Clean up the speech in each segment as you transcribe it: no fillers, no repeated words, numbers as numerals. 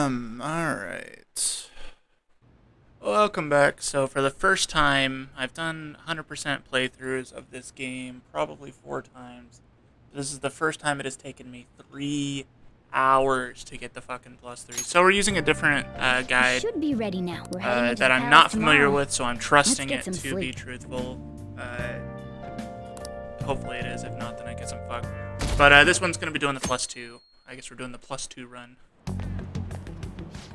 Alright. Welcome back. So for the first time, I've done 100% playthroughs of this game, probably 4 times. This is the first time it has taken me 3 hours to get the fucking +3. So we're using a different guide Should be ready now. We're heading into that the I'm palace not familiar tomorrow. with, so I'm trusting Let's it get some to be sleep. truthful. Hopefully it is. If not, then I guess I'm fucked. But this one's going to be doing the +2. I guess we're doing the +2 run.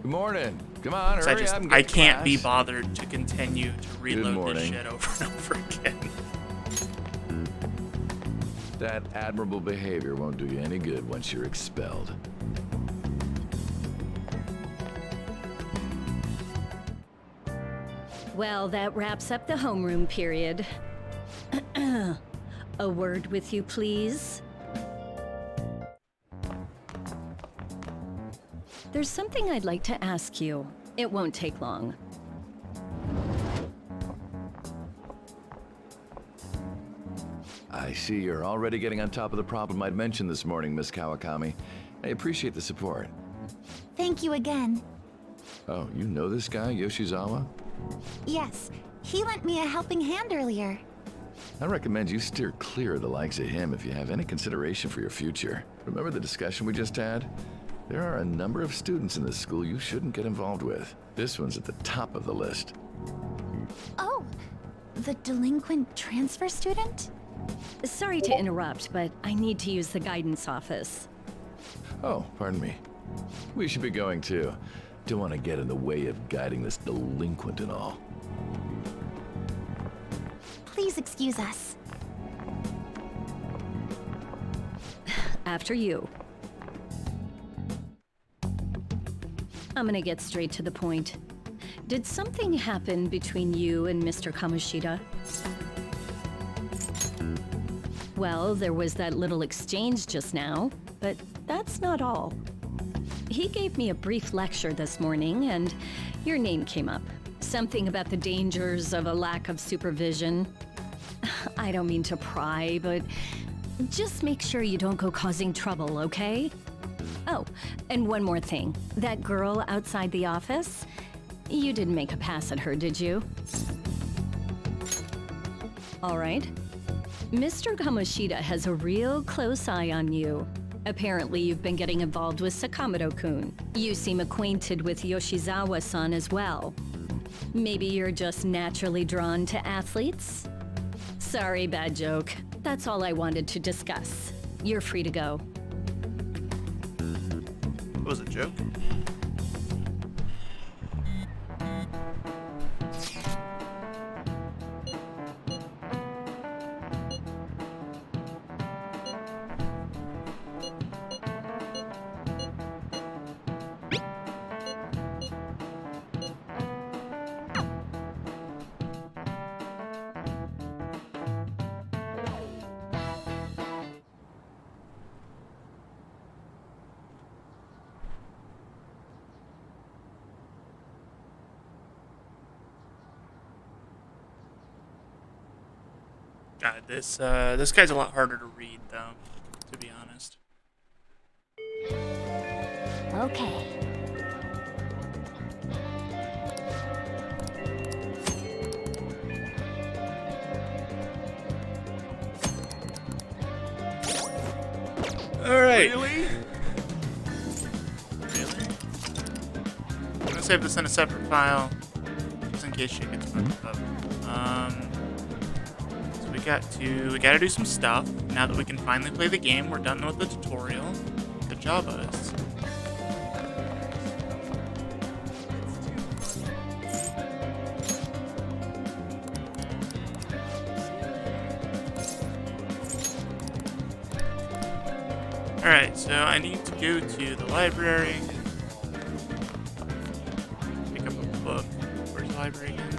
Good morning. Come on, So hurry up and get I to can't class. be bothered to continue to reload this morning. shit over and over again. That admirable behavior won't do you any good once you're expelled. Well, that wraps up the homeroom period. A word with you, please. There's something I'd like to ask you. It won't take long. I see you're already getting on top of the problem I'd mentioned this morning, Miss Kawakami. I appreciate the support. Thank you again. Oh, you know this guy, Yoshizawa? Yes, he lent me a helping hand earlier. I recommend you steer clear of the likes of him if you have any consideration for your future. Remember the discussion we just had? There are a number of students in this school you shouldn't get involved with. This one's at the top of the list. Oh, the delinquent transfer student? Sorry to interrupt, but I need to use the guidance office. Oh, pardon me. We should be going too. Don't want to get in the way of guiding this delinquent and all. Please excuse us. After you. I'm gonna get straight to the point. Did something happen between you and Mr. Kamoshida? Well, there was that little exchange just now, but that's not all. He gave me a brief lecture this morning, and your name came up. Something about the dangers of a lack of supervision. I don't mean to pry, but just make sure you don't go causing trouble, okay? Oh, and one more thing. That girl outside the office, you didn't make a pass at her, did you? All right. Mr. Kamoshida has a real close eye on you. Apparently, you've been getting involved with Sakamoto-kun. You seem acquainted with Yoshizawa-san as well. Maybe you're just naturally drawn to athletes? Sorry, bad joke. That's all I wanted to discuss. You're free to go. It was a joke. God, this guy's a lot harder to read, though, to be honest. Okay. Alright. Really? Really? I'm gonna save this in a separate file, just in case shit gets fucked up. So we gotta do some stuff. Now that we can finally play the game, we're done with the tutorial. Good job, us. Alright, so I need to go to the library. Pick up a book. Where's the library again?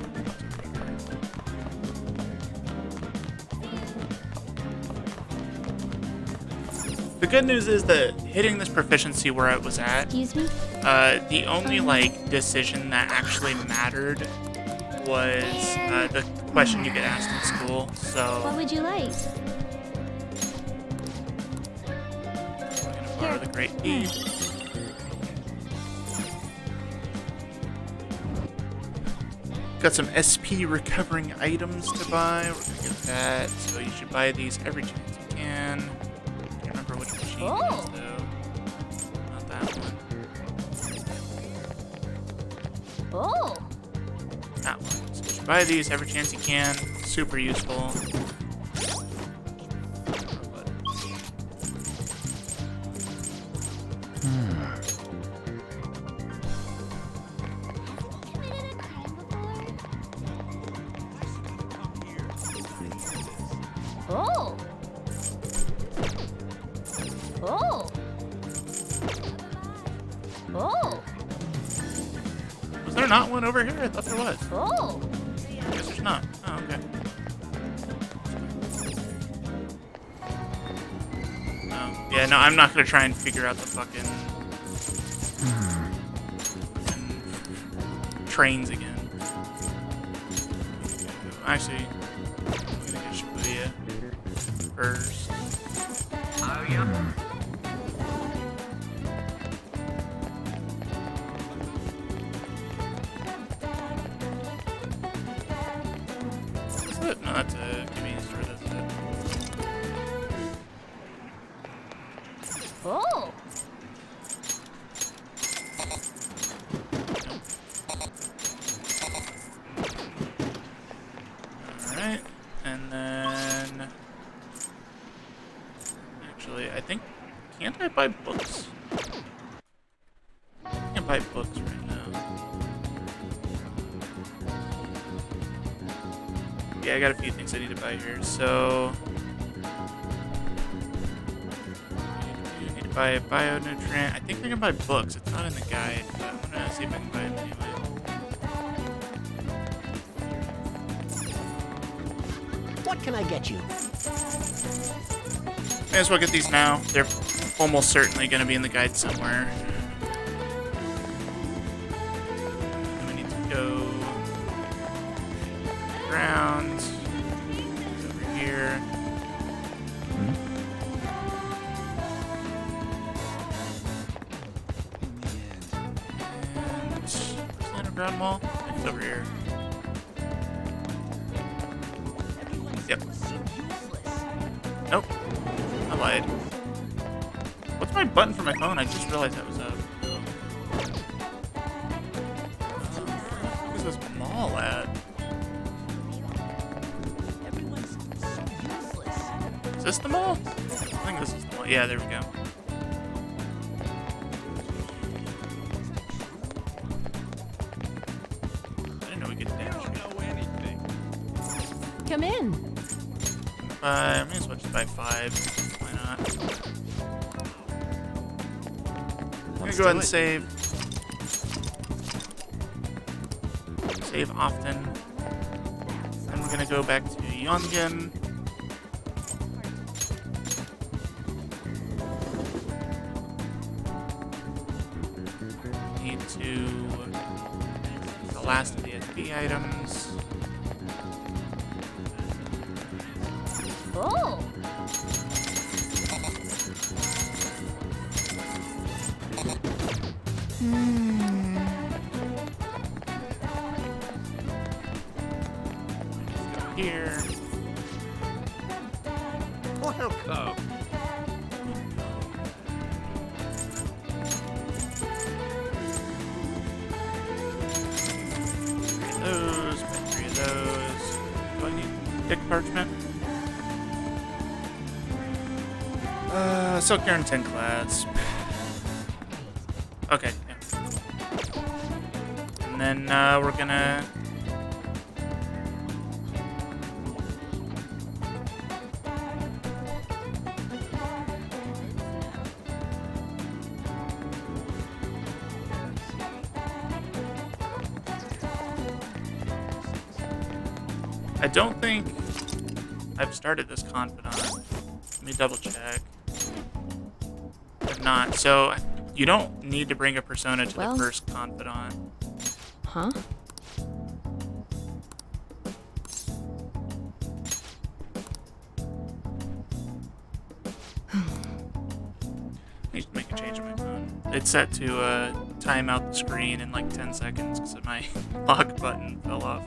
The good news is that hitting this proficiency where I was at, Excuse me? the only, like, decision that actually mattered was the question you get asked in school, What so would you like? I'm gonna borrow the great deed. got some SP recovering items to buy. We're gonna get that. So you should buy these every chance you can. Can't remember which machine it is though. Not that one. Oh. That one. So you should buy these every chance you can. Super useful. Oh. Oh. Oh. Was there not one over here? I thought there was. Oh. I guess there's not. Oh, okay. Oh, yeah, no, I'm not gonna try and figure out the fucking trains again. Actually, I'm gonna get Shibuya first. Oh, yeah. Is it? No, that's a convenience store, that's it. Oh. Alright, and then... Actually, I think... Can't I buy books? I can't buy books right now. Yeah, I got a few things I need to buy here, so... I need to buy a bio-nutrient. I think I can buy books. It's not in the guide, but I'm gonna see if I can buy them anyway. What can I get you? May as well get these now. They're almost certainly going to be in the guide somewhere. And we need to go around over here. And where's the underground mall? It's over here. Yep. Nope. I lied. What's my button for my phone? I just realized that was up. Where's this mall at? Is this the mall? I think this is the mall. Yeah, there we go. I didn't know we could damage it. Come in. I may as well just buy 5. Why not? I'm gonna go ahead and save. Save often. And we're gonna go back to Yongen. Need to use the last of the SB items. Oh. Here. Welcome. Those, buy 3 of those. Do I need thick parchment? Silk yarn 10 clasp. Okay, yeah. And then we're gonna I don't think I've started this confidant. Let me double check. I've not. So you don't need to bring a persona to the first confidant. Huh? I need to make a change on my phone. It's set to time out the screen in like 10 seconds because my lock button fell off.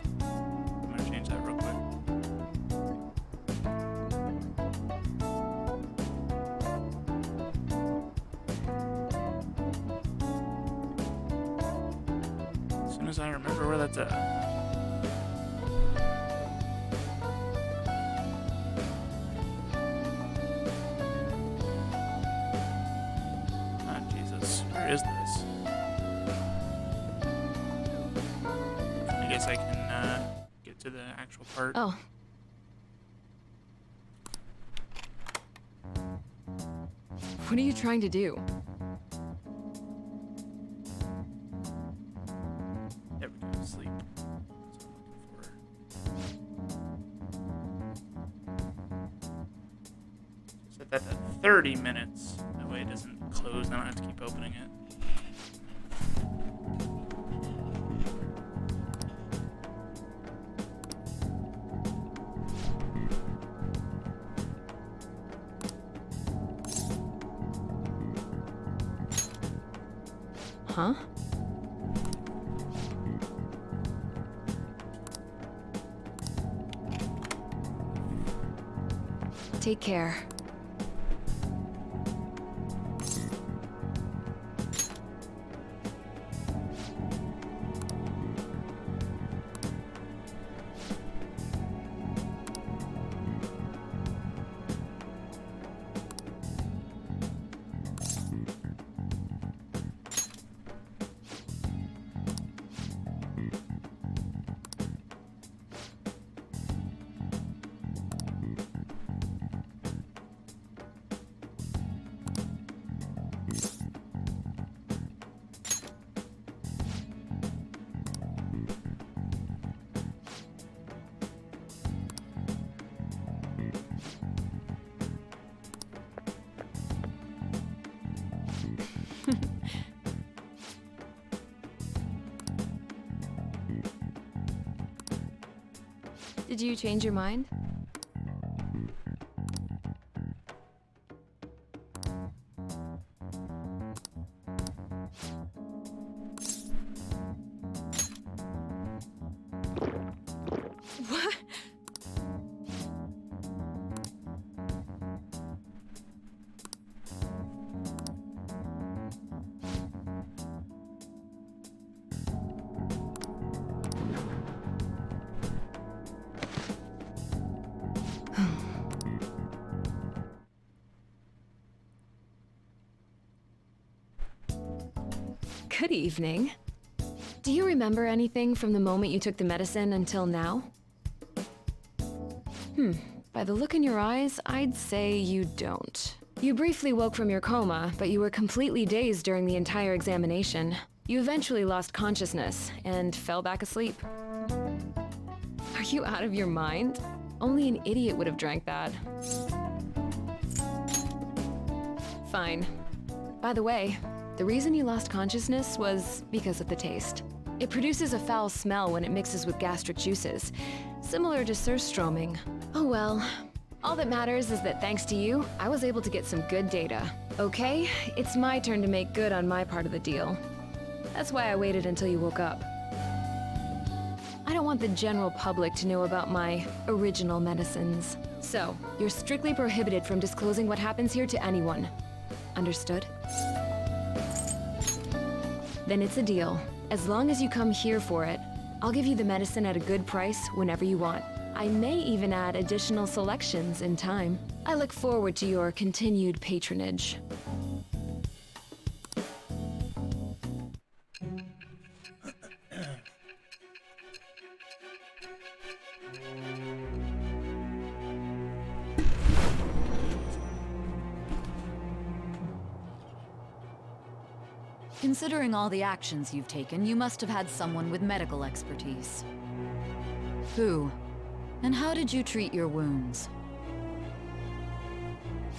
as I remember where that's at. Where is this? I guess I can get to the actual part. Oh. What are you trying to do? There we go, sleep. That's what I'm looking for. Set that to 30 minutes. That way it doesn't close, and I don't have to keep opening it. Huh? Take care. Did you change your mind? What? Good evening. Do you remember anything from the moment you took the medicine until now? By the look in your eyes, I'd say you don't. You briefly woke from your coma, but you were completely dazed during the entire examination. You eventually lost consciousness and fell back asleep. Are you out of your mind? Only an idiot would have drank that. Fine. By the way, the reason you lost consciousness was because of the taste. It produces a foul smell when it mixes with gastric juices, similar to surströmming. Oh well. All that matters is that thanks to you, I was able to get some good data. Okay, it's my turn to make good on my part of the deal. That's why I waited until you woke up. I don't want the general public to know about my original medicines. So, you're strictly prohibited from disclosing what happens here to anyone. Understood? Then it's a deal. As long as you come here for it, I'll give you the medicine at a good price whenever you want. I may even add additional selections in time. I look forward to your continued patronage. Considering all the actions you've taken, you must have had someone with medical expertise. Who? And how did you treat your wounds?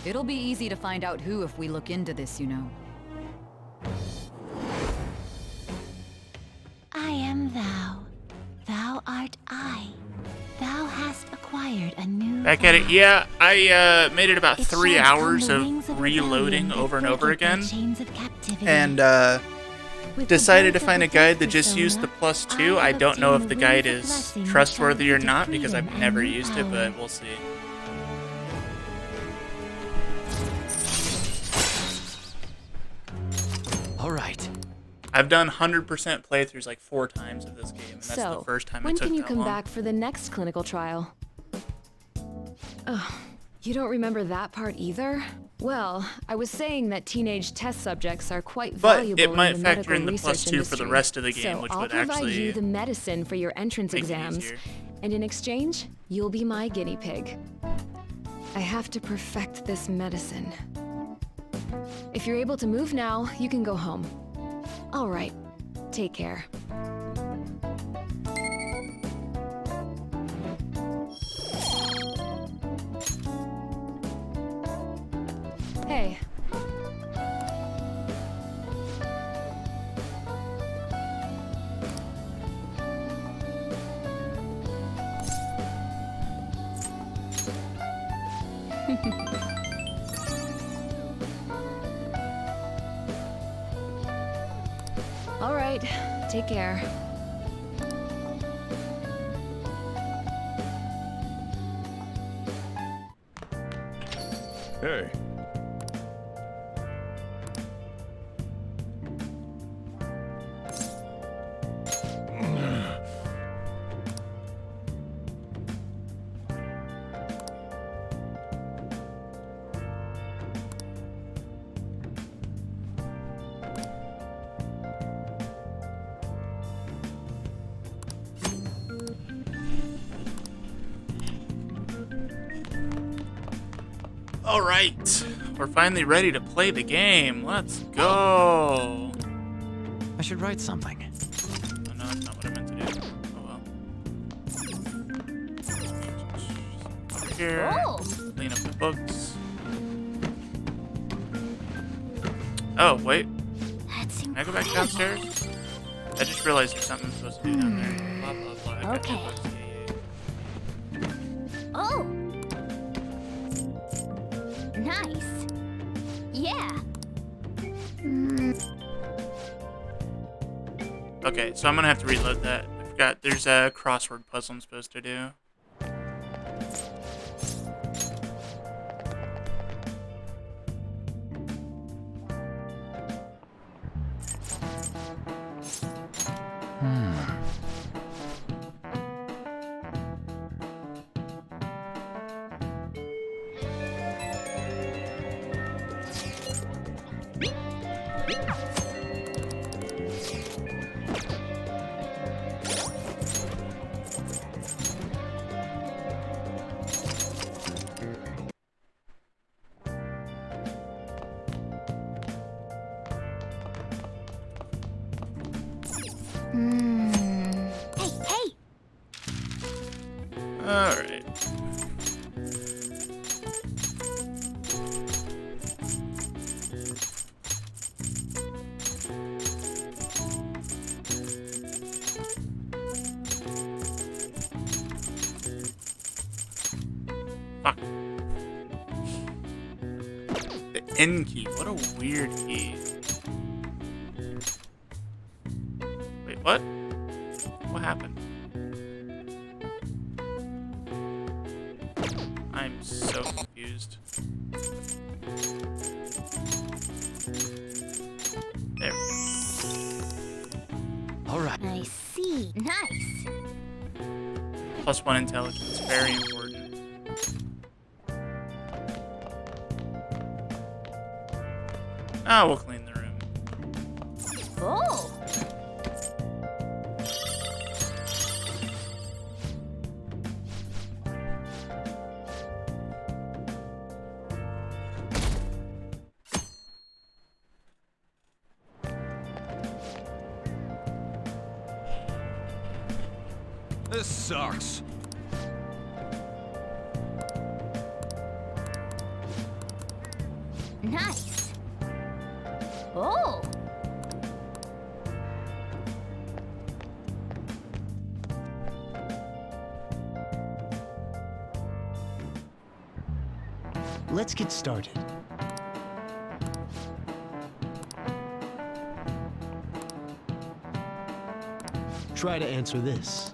It'll be easy to find out who if we look into this, you know. I am thou. Thou art I. Thou hast acquired a new Back at it. Yeah, I made it about It 3 shines hours on the of wings of reloading rebellion over and that over breaketh the again. chains of captivity. And With the decided to birth of find the a guide that death just used the persona, +2. I have don't know if obtained the the guide wings of is blessing that trustworthy or shall not decree because I've them never and used it, but power. we'll see. All right. I've done 100% playthroughs like 4 times of this game, and that's So, the first time when it took can you that come long. back for the next clinical trial? Ugh, you don't remember that part either? Well, I was saying that teenage test subjects are quite But valuable it might in the factor medical in the research +2 for the industry. rest of the game, So which I'll would provide actually you the medicine for your entrance make it exams, easier. and in exchange, you'll be my guinea pig. I have to perfect this medicine. If you're able to move now, you can go home. All right, take care. Hey. All right, take care. Hey. All right, we're finally ready to play the game. Let's go. I should write something. Oh, no, that's not what I meant to do. Oh well. Over here, clean up the books. Oh, wait. That's Can I go back incredible. downstairs? I just realized there's something I'm supposed to do down there. Blah, blah, blah. I got Okay. the books. Yeah, Oh! Nice. Yeah. yeah. Okay, so I'm gonna have to reload that. I forgot there's a crossword puzzle I'm supposed to do. Hey, hey! Alright. Fuck. The N key. What a weird key. Wait, what? What happened? I'm so confused. There we All right. I see. Nice. go. +1 intelligence. Very important. Ah, we'll clean the room. Oh! This sucks. Nice. Oh! Let's get started. Try to answer this.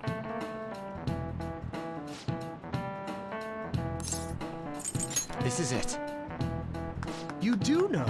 This is it. You do know.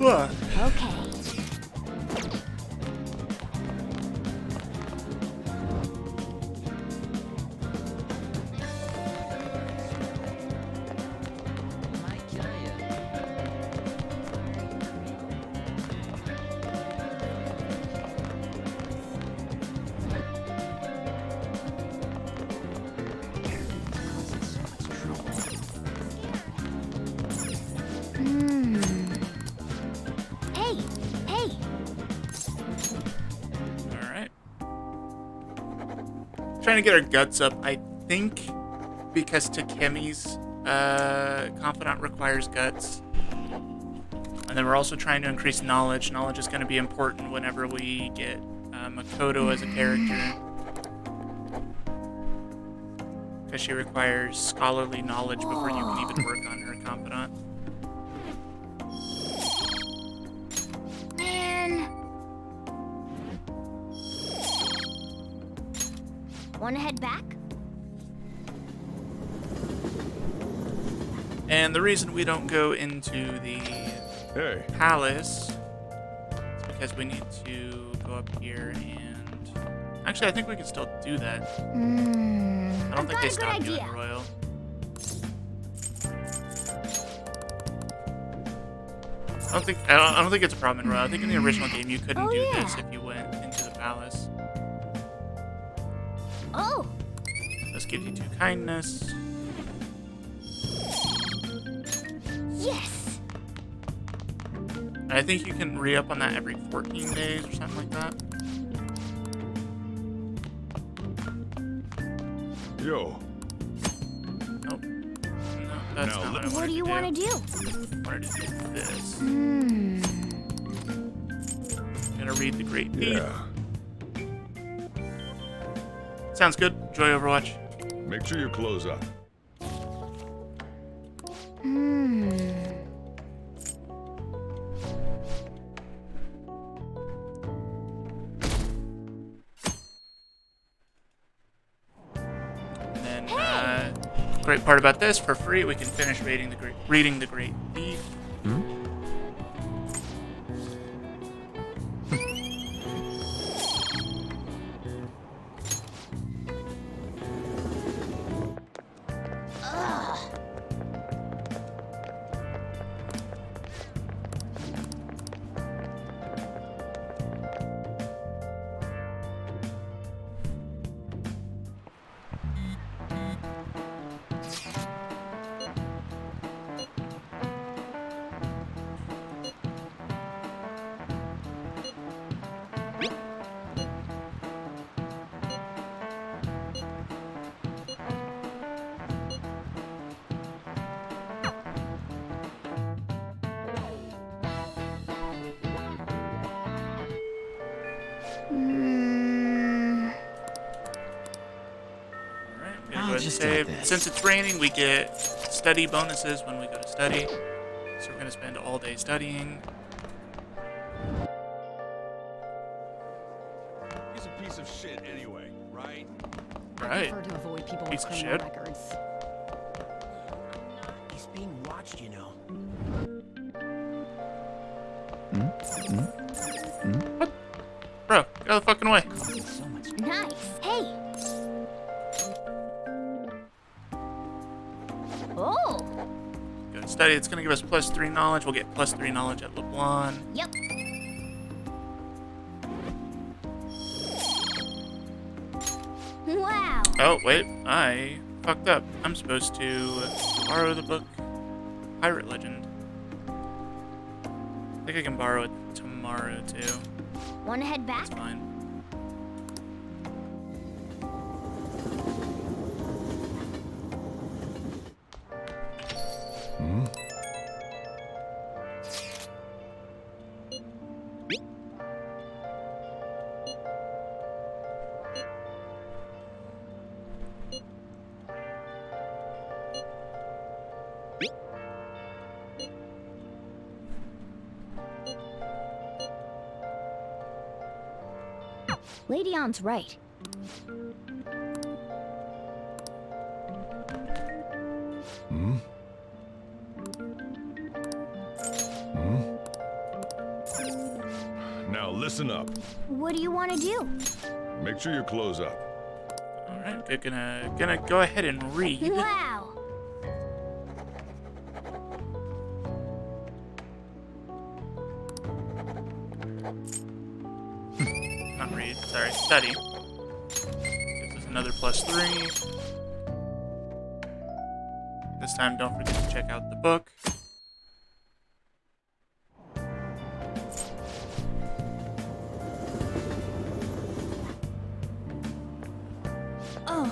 Okay. Hey, hey. Alright. Trying to get our guts up, I think, because Takemi's confidant requires guts. And then we're also trying to increase knowledge. Knowledge is going to be important whenever we get Makoto as a character. Because she requires scholarly knowledge before you can even work on her confidant. Man. Wanna head back? And the reason we don't go into the Hey. palace is because we need to go up here and... Actually, I think we can still do that. I don't think they stopped doing Royal. I don't think it's a problem in Royal. I think in the original game you couldn't do this if you went into the palace. Oh. This gives you 2 kindness. Yes. And I think you can re-up on that every 14 days or something like that. Yo. Nope. No, that's not what I wanted What do you want to do? I wanted to do this. I'm gonna read the Great Thief. Yeah. Sounds good. Enjoy Overwatch. Make sure you close up. And then, great part about this, for free, we can finish reading the Great Thief. I'll just get Save. this. Since it's raining, we get study bonuses when we go to study. So we're gonna spend all day studying. He's a piece of shit anyway, right? Right. I prefer to avoid people Piece with of criminal shit. records. He's being watched, you know. Bro, get out of the fucking way. So much. Nice. Hey. Oh. Go to study. It's gonna give us +3 knowledge. We'll get +3 knowledge at LeBlanc. Yep. Wow. Oh, wait. I fucked up. I'm supposed to borrow the book Pirate Legend. I think I can borrow it tomorrow, too. Wanna head back? That's fine. Lady On's right. listen up. What do you want to do? Make sure your clothes up. All right, we're gonna go ahead and read. Wow. Not read, sorry, study. Gives us another +3. This time, don't forget to check out the book. Oh.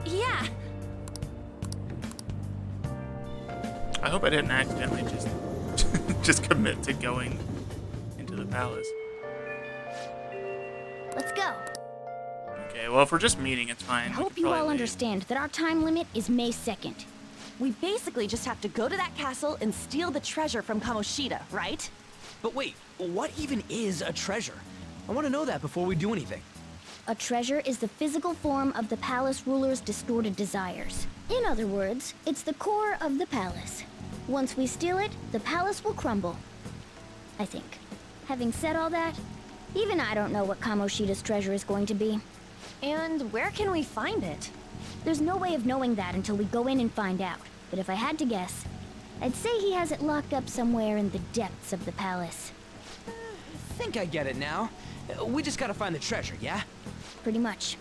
Yeah. I hope I didn't accidentally just commit to going into the palace. Let's go. Okay, well, if we're just meeting, it's fine. I We hope can you probably all leave. understand that our time limit is May 2nd. We basically just have to go to that castle and steal the treasure from Kamoshida, right? But wait, what even is a treasure? I want to know that before we do anything. A treasure is the physical form of the palace ruler's distorted desires. In other words, it's the core of the palace. Once we steal it, the palace will crumble. I think. Having said all that, even I don't know what Kamoshida's treasure is going to be. And where can we find it? There's no way of knowing that until we go in and find out. But if I had to guess, I'd say he has it locked up somewhere in the depths of the palace. I think I get it now. We just gotta find the treasure, yeah? Pretty much.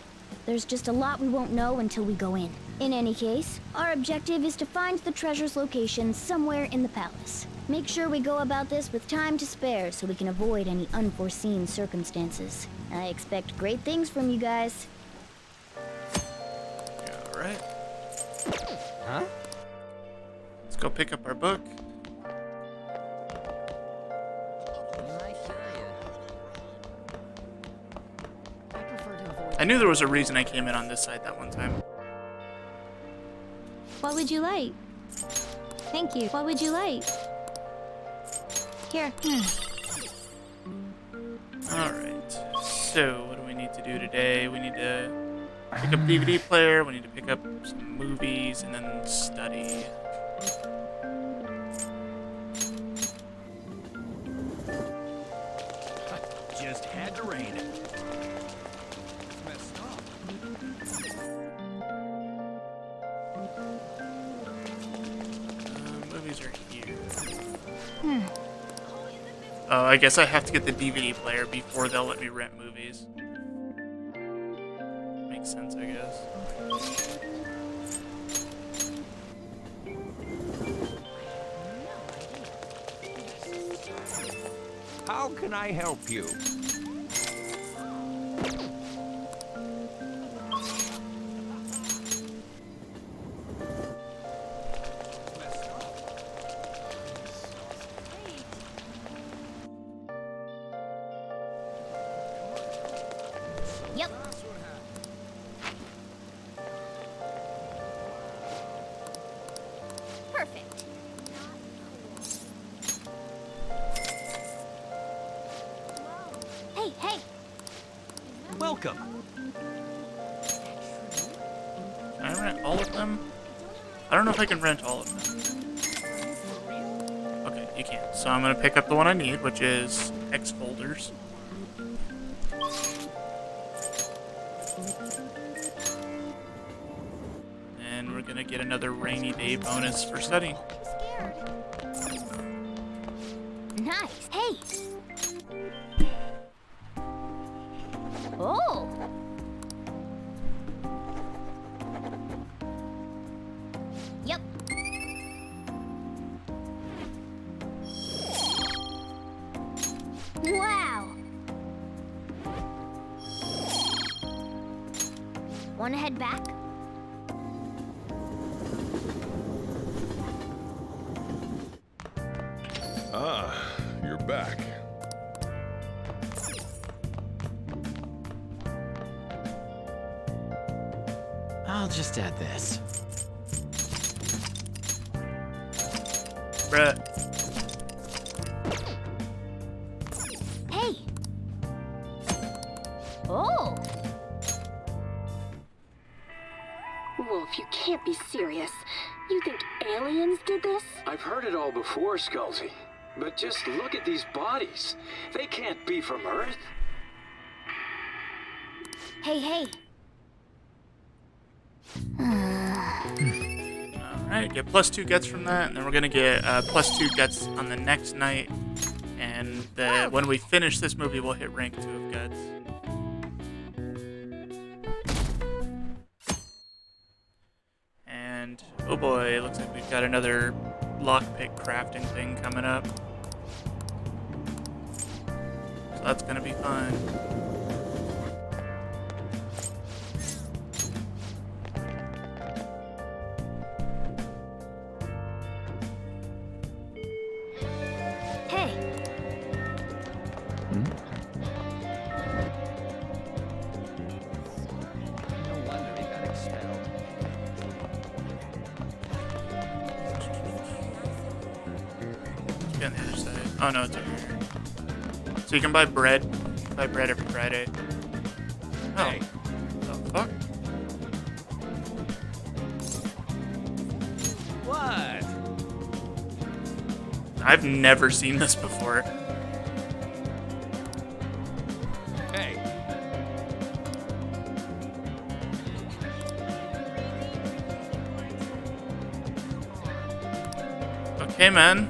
There's just a lot we won't know until we go in. In any case, our objective is to find the treasure's location somewhere in the palace. Make sure we go about this with time to spare so we can avoid any unforeseen circumstances. I expect great things from you guys. Alright, Huh? let's go pick up our book. I knew there was a reason I came in on this side that one time. What would you like? Thank you. What would you like? Here. Alright, so what do we need to do today? We need to pick up DVD player, we need to pick up some movies, and then study. Just had to rain. Messed up. Movies are here. Oh, I guess I have to get the DVD player before they'll let me rent movies. Makes sense, I guess. How can I help you? Yep. Perfect. Hey, hey. Welcome. Can I rent all of them? I don't know if I can rent all of them. Okay, you can. So I'm gonna pick up the one I need, which is X folders. And we're gonna get another rainy day bonus for studying. Nice. Hey. Oh. Yep. Wow. Want to head back? Ah, you're back. I'll just add this. Bruh. Hey. Oh. Wolf, you can't be serious. You think aliens did this? I've heard it all before, Skullsy. But just look at these bodies. They can't be from Earth. Hey. Alright, get +2 gets from that, and then we're gonna get +2 gets on the next night. And when we finish this movie, we'll hit rank 2 of guts. And oh boy, it looks like we've got another lockpick crafting thing coming up. So that's gonna be fun. On the other side. Oh no, it's over here. So you can buy bread. Buy bread every Friday. Oh. Hey. The fuck? What? I've never seen this before. Hey. Okay, man.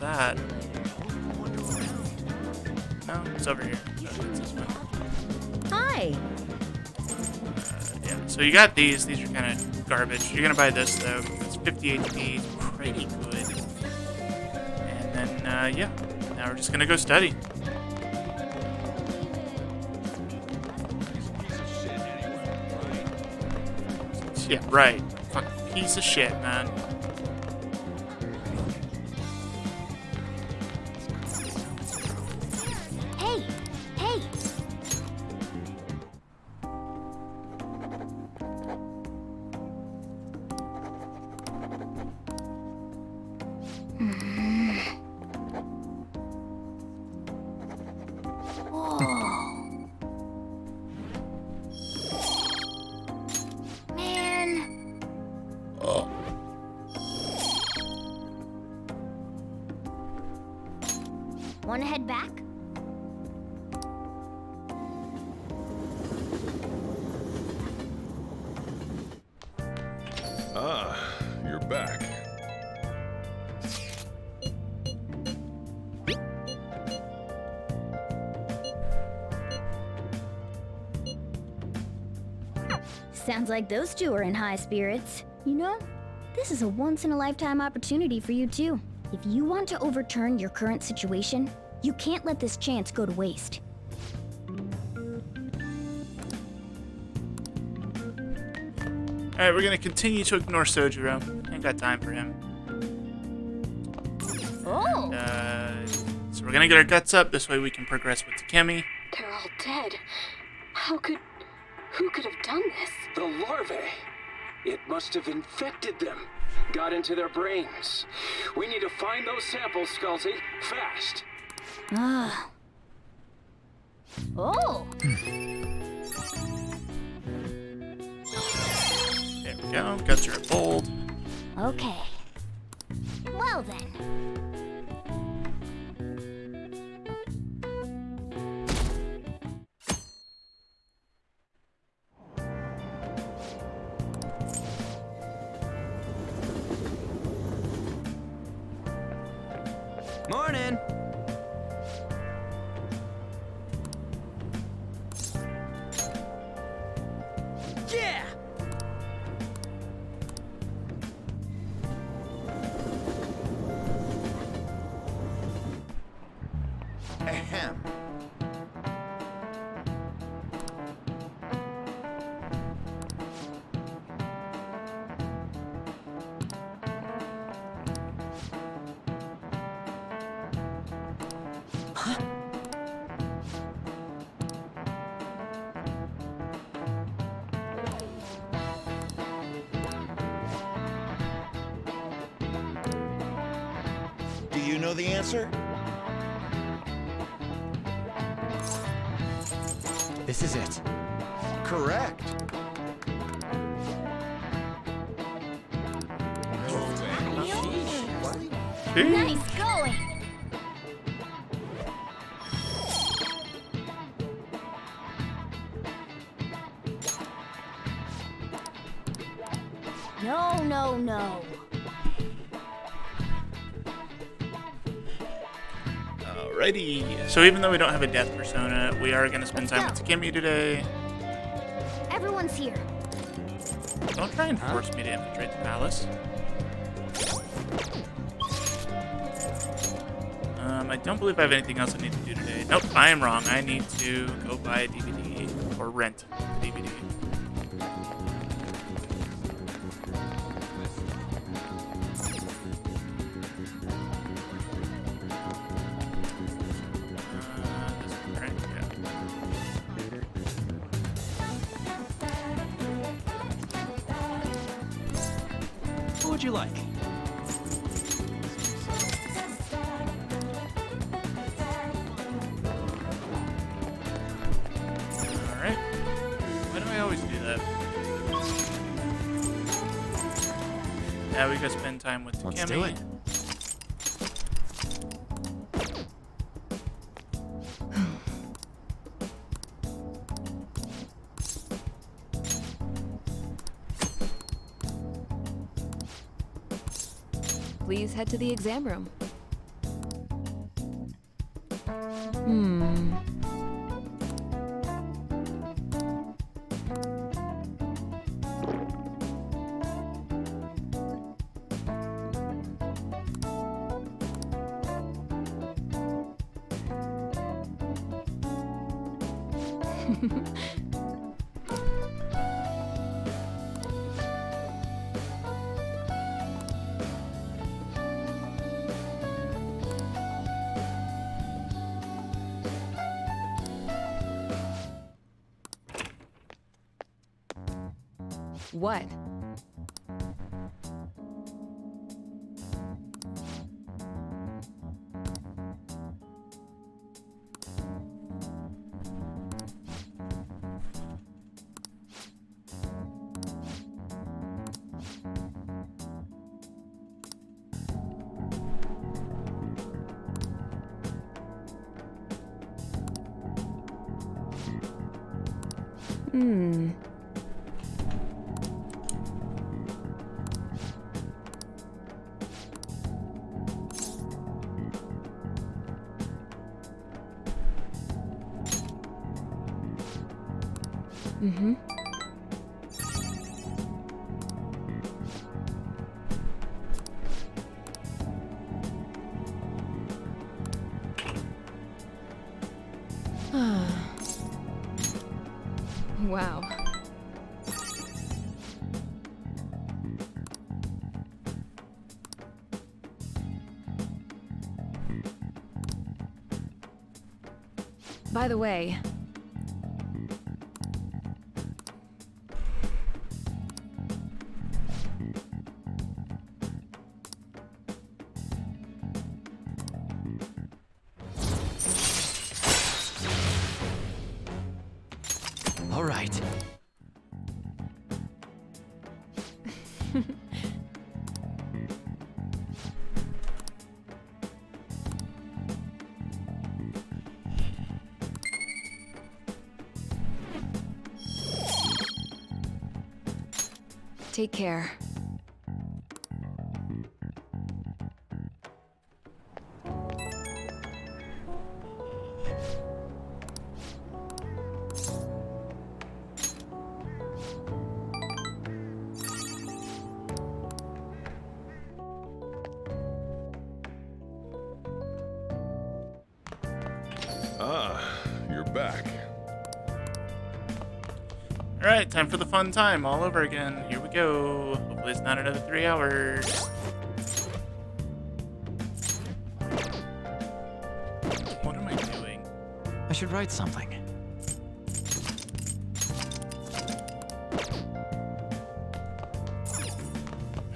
That. No, it's over here. No, it's this one. Hi. Yeah, so you got these. These are kind of garbage. You're gonna buy this though. It's 50 HP. It's pretty good. And then, yeah. Now we're just gonna go study. Yeah, right. Fucking piece of shit, man. Wanna head back? Ah, you're back. Sounds like those two are in high spirits. You know, this is a once-in-a-lifetime opportunity for you too. If you want to overturn your current situation, you can't let this chance go to waste. Alright, we're gonna continue to ignore Sojiro. Ain't got time for him. Oh! And, so we're gonna get our guts up, this way we can progress with Takemi. They're all dead. Who could have done this? The larvae. It must have infected them. Got into their brains. We need to find those samples, Skullsy. Fast. Ah. Oh! There we go, guts are at bold. Okay. Well then. Morning. Yeah. Ahem. Do you know the answer? This is it. Correct. Nice going. No, no, no. Alrighty. So even though we don't have a death persona, we are going to spend time with Takemi today. Everyone's here. Don't try and force me to infiltrate the palace. I don't believe I have anything else I need to do today. Nope, I am wrong. I need to go buy a DVD or rent a DVD. This one, right? Yeah. What would you like? Alright. Why do I always do that? Now we go spend time with Takemi. Let's do it. Please head to the exam room. What? Wow. By the way, All right. take care. You're back. Alright, time for the fun time all over again. Here we go. Hopefully it's not another 3 hours. What am I doing? I should write something.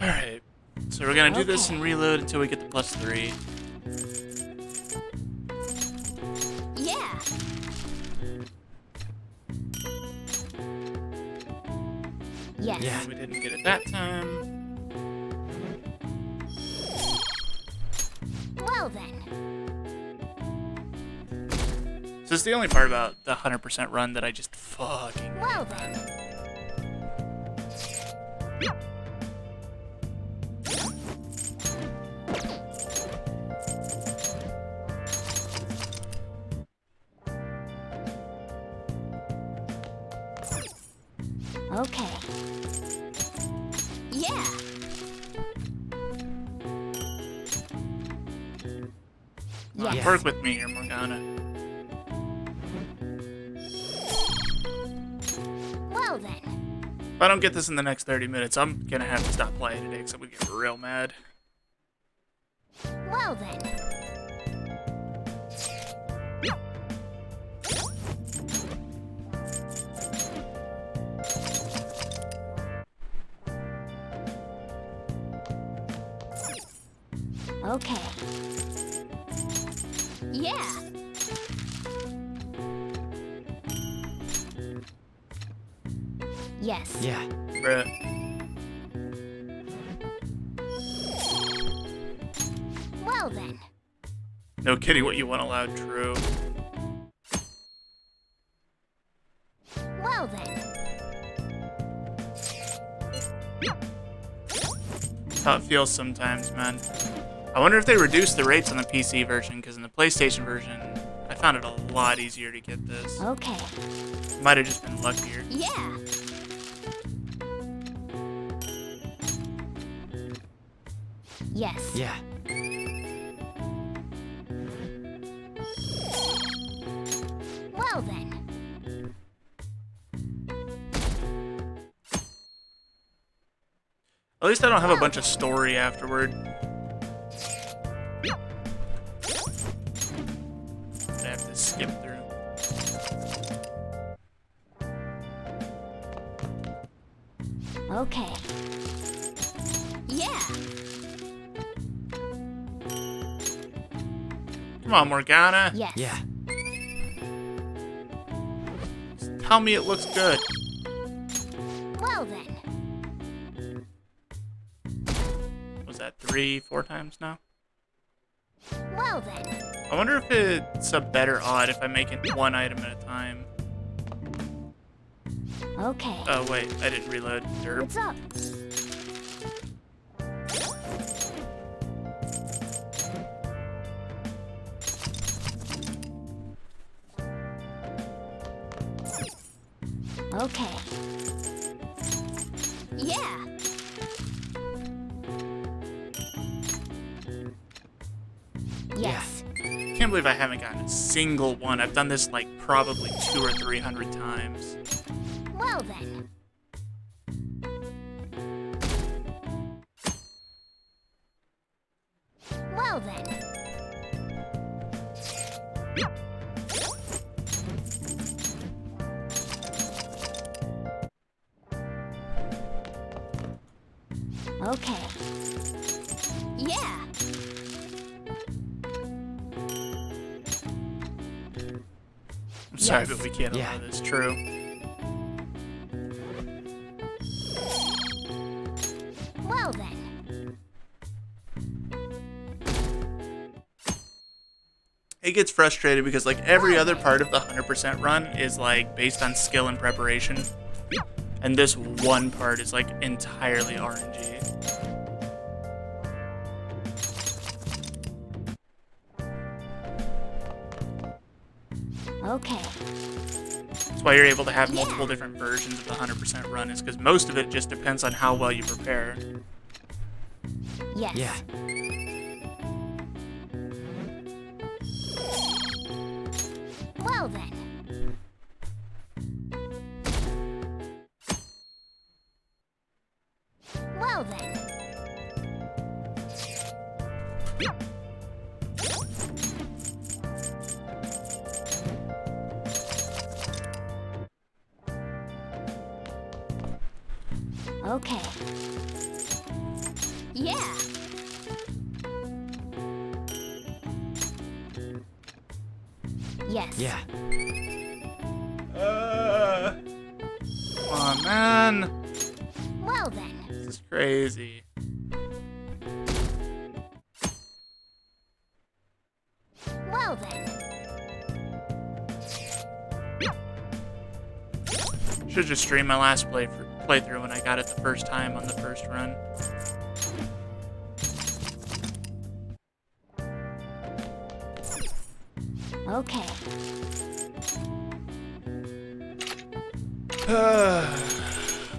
Alright, so we're gonna do this and reload until we get to +3. Yeah. Yes. Yeah. We didn't get it that time. Well then. So this is the only part about the 100% run that I just fucking Well then. Okay. Yeah. Yes. Work with me here, Morgana. Well then. If I don't get this in the next 30 minutes, I'm gonna have to stop playing today because I'm gonna get real mad. Well then. Okay. Yeah. Yes. Yeah. Bruh. Well then. No kidding, what you want allowed, true. Well then. That's how it feels sometimes, man. I wonder if they reduced the rates on the PC version, because in the PlayStation version, I found it a lot easier to get this. Okay. Might have just been luckier. Yeah. Yes. Yeah. Well then. At least I don't have a bunch of story afterward. I have to skip through. Okay. Yeah. Come on, Morgana. Yes. Yeah. Just tell me it looks good. Well then. Was that 3-4 times now? Well then. I wonder if it's a better odd if I make it one item at a time. Okay. Oh wait, I didn't reload. Derp. What's up? Okay. Yeah. Yes. Can't believe I haven't gotten a single one. I've done this like probably 200 or 300 times. Well then. Well then. Okay. Yeah. I'm sorry, Yes. but we can't allow this. True. Well then. It gets frustrated because like every other part of the 100% run is like based on skill and preparation. And this one part is like entirely RNG. Okay. That's why you're able to have multiple different versions of the 100% run, is because most of it just depends on how well you prepare. Yes. Yeah. Well then. Well then. Okay. Yeah. Yes. Yeah. Come on, man. Well then. This is crazy. Should just stream my last playthrough when I got it the first time on the first run. Okay.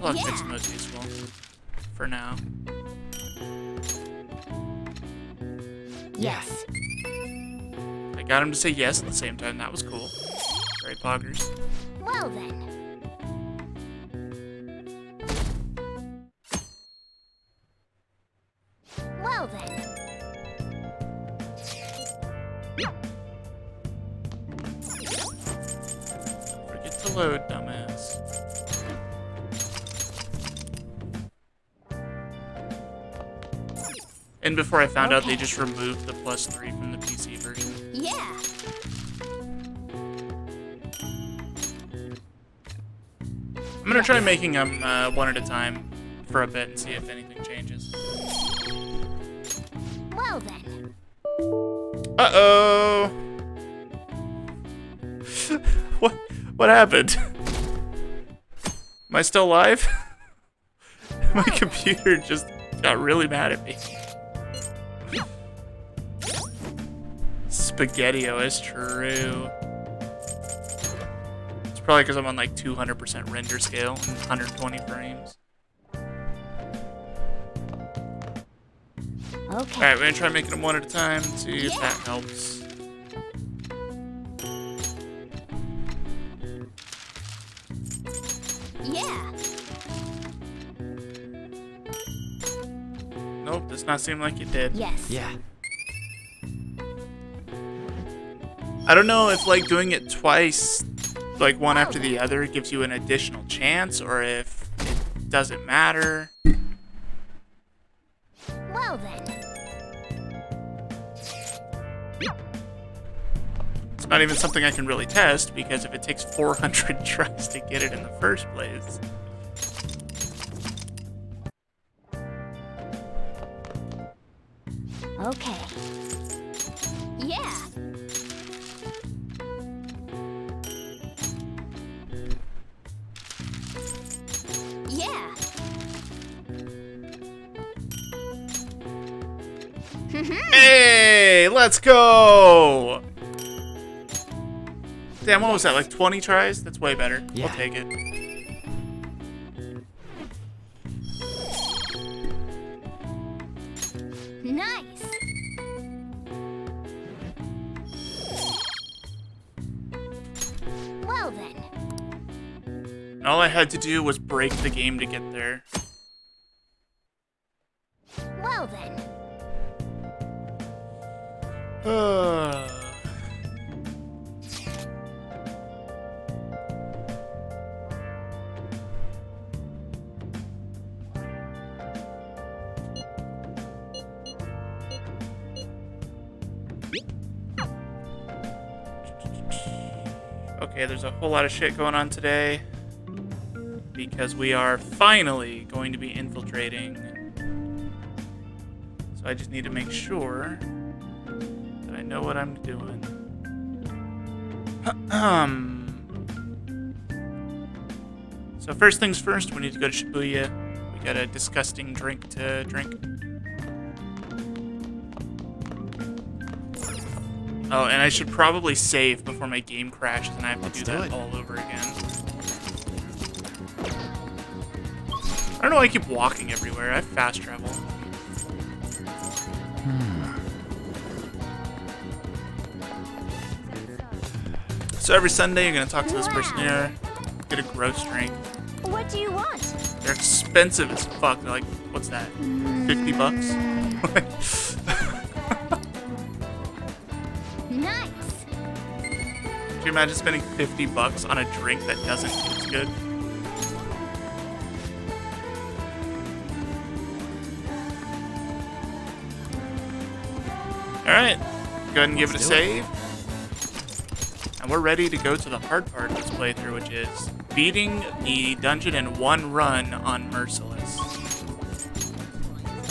Look, it's the most useful for now. Yes. I got him to say yes at the same time. That was cool. Very poggers. Well then. Well then. Forget to load, dumbass. And before I found out, they just removed the +3 from the PC version. Yeah. I'm gonna try making them one at a time for a bit and see if anything changes. Well then. Uh-oh! What happened? Am I still alive? My computer just got really mad at me. Spaghetti-O is true. It's probably because I'm on like 200% render scale and 120 frames. Okay. Alright, we're gonna try making them one at a time, see if that helps. Yeah. Nope, does not seem like it did. Yes. Yeah. I don't know if like doing it twice, like one after the other, gives you an additional chance, or if it doesn't matter. Well then. It's not even something I can really test, because if it takes 400 tries to get it in the first place. Okay. Yeah. Yeah. Hey, let's go! Damn, what was that, like 20 tries? That's way better. Yeah. I'll take it. Nice. Well then. And all I had to do was break the game to get there. Well then. Okay, there's a whole lot of shit going on today because we are finally going to be infiltrating. So I just need to make sure that I know what I'm doing. So first things first, we need to go to Shibuya. We got a disgusting drink to drink. Oh, and I should probably save before my game crashes and I have to do that all over again. I don't know why I keep walking everywhere. I have fast travel. So every Sunday, you're going to talk to this person here, get a gross drink. What do you want? They're expensive as fuck. They're like, what's that? 50 bucks? Nice. Can you imagine spending 50 bucks on a drink that doesn't taste good? Alright, go ahead and give it a save. And we're ready to go to the hard part of this playthrough, which is beating the dungeon in one run on Merciless.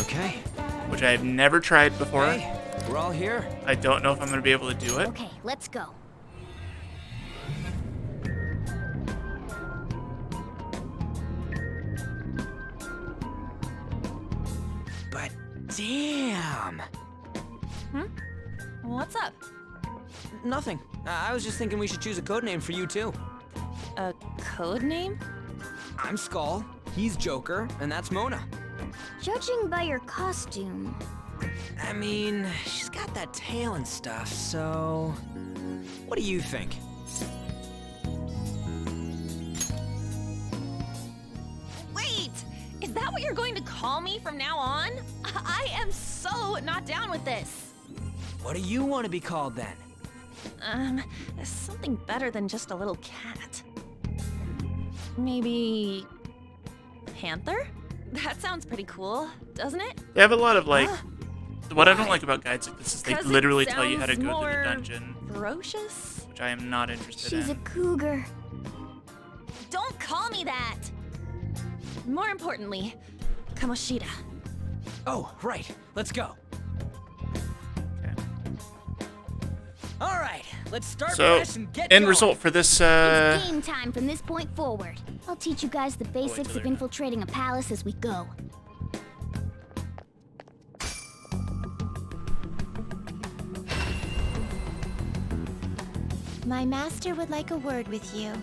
Okay. Which I have never tried before. Hey, we're all here. I don't know if I'm going to be able to do it. Okay, let's go. Damn! What's up? Nothing. I was just thinking we should choose a code name for you, too. A code name? I'm Skull, he's Joker, and that's Mona. Judging by your costume, I mean, she's got that tail and stuff, so... What do you think? Wait! Is that what you're going to call me from now on? I am so not down with this. What do you want to be called, then? Something better than just a little cat. Maybe... Panther? That sounds pretty cool, doesn't it? They have a lot of, like... What I don't like about guides like this is they 'Cause literally it tell you how to sounds go through the more dungeon, ferocious? which I am not interested she's a in. cougar. Don't call me that! More importantly, Kamoshida. Oh, right. Let's go. Okay. All right, let's start So, fresh and get end going. result for this, It's game time from this point forward. I'll teach you guys the basics till of they're done. infiltrating a palace as we go. My master would like a word with you.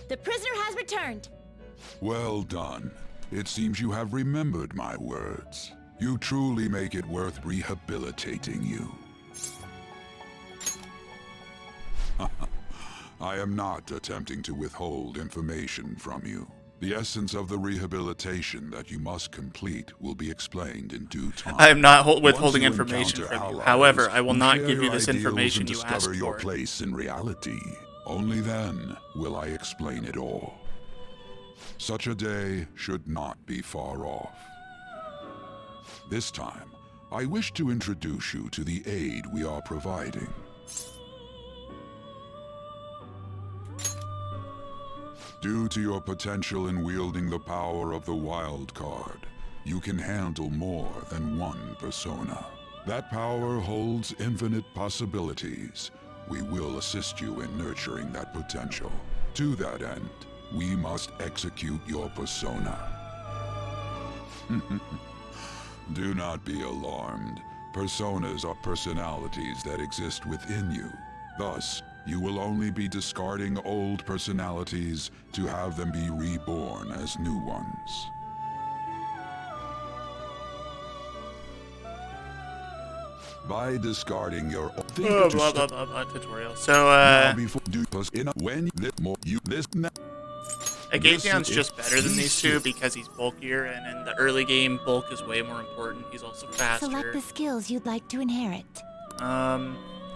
The prisoner has returned. Well done. It seems you have remembered my words. You truly make it worth rehabilitating you. I am not attempting to withhold information from you. The essence of the rehabilitation that you must complete will be explained in due time. I am not withholding Once you information encounter from you. allies However, I will who not share give you your this ideals information and you asked discover your for. place in reality. Only then will I explain it all. Such a day should not be far off. This time, I wish to introduce you to the aid we are providing. Due to your potential in wielding the power of the wild card, you can handle more than one persona. That power holds infinite possibilities. We will assist you in nurturing that potential. To that end, we must execute your persona. Do not be alarmed. Personas are personalities that exist within you. Thus, you will only be discarding old personalities to have them be reborn as new ones. By discarding your Blah, blah, blah, blah, tutorial. So, Agathion's just better than these two because he's bulkier, and in the early game, bulk is way more important. He's also faster. Select the skills you'd like to inherit.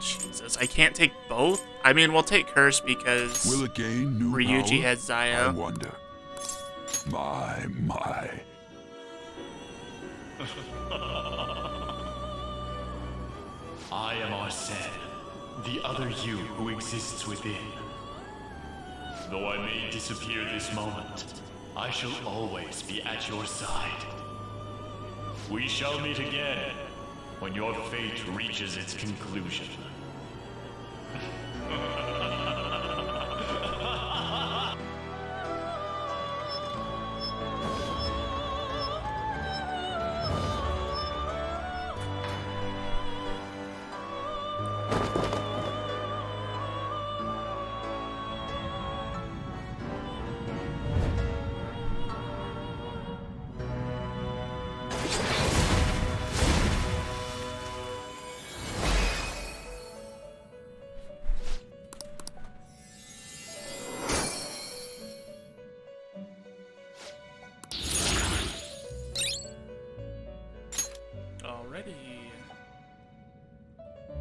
Jesus, I can't take both? I mean, we'll take Curse because Will it gain new Ryuji power? has Zaya. I wonder. My. I am Arsene, the other you who exists within. Though I may disappear this moment, I shall always be at your side. We shall meet again when your fate reaches its conclusion.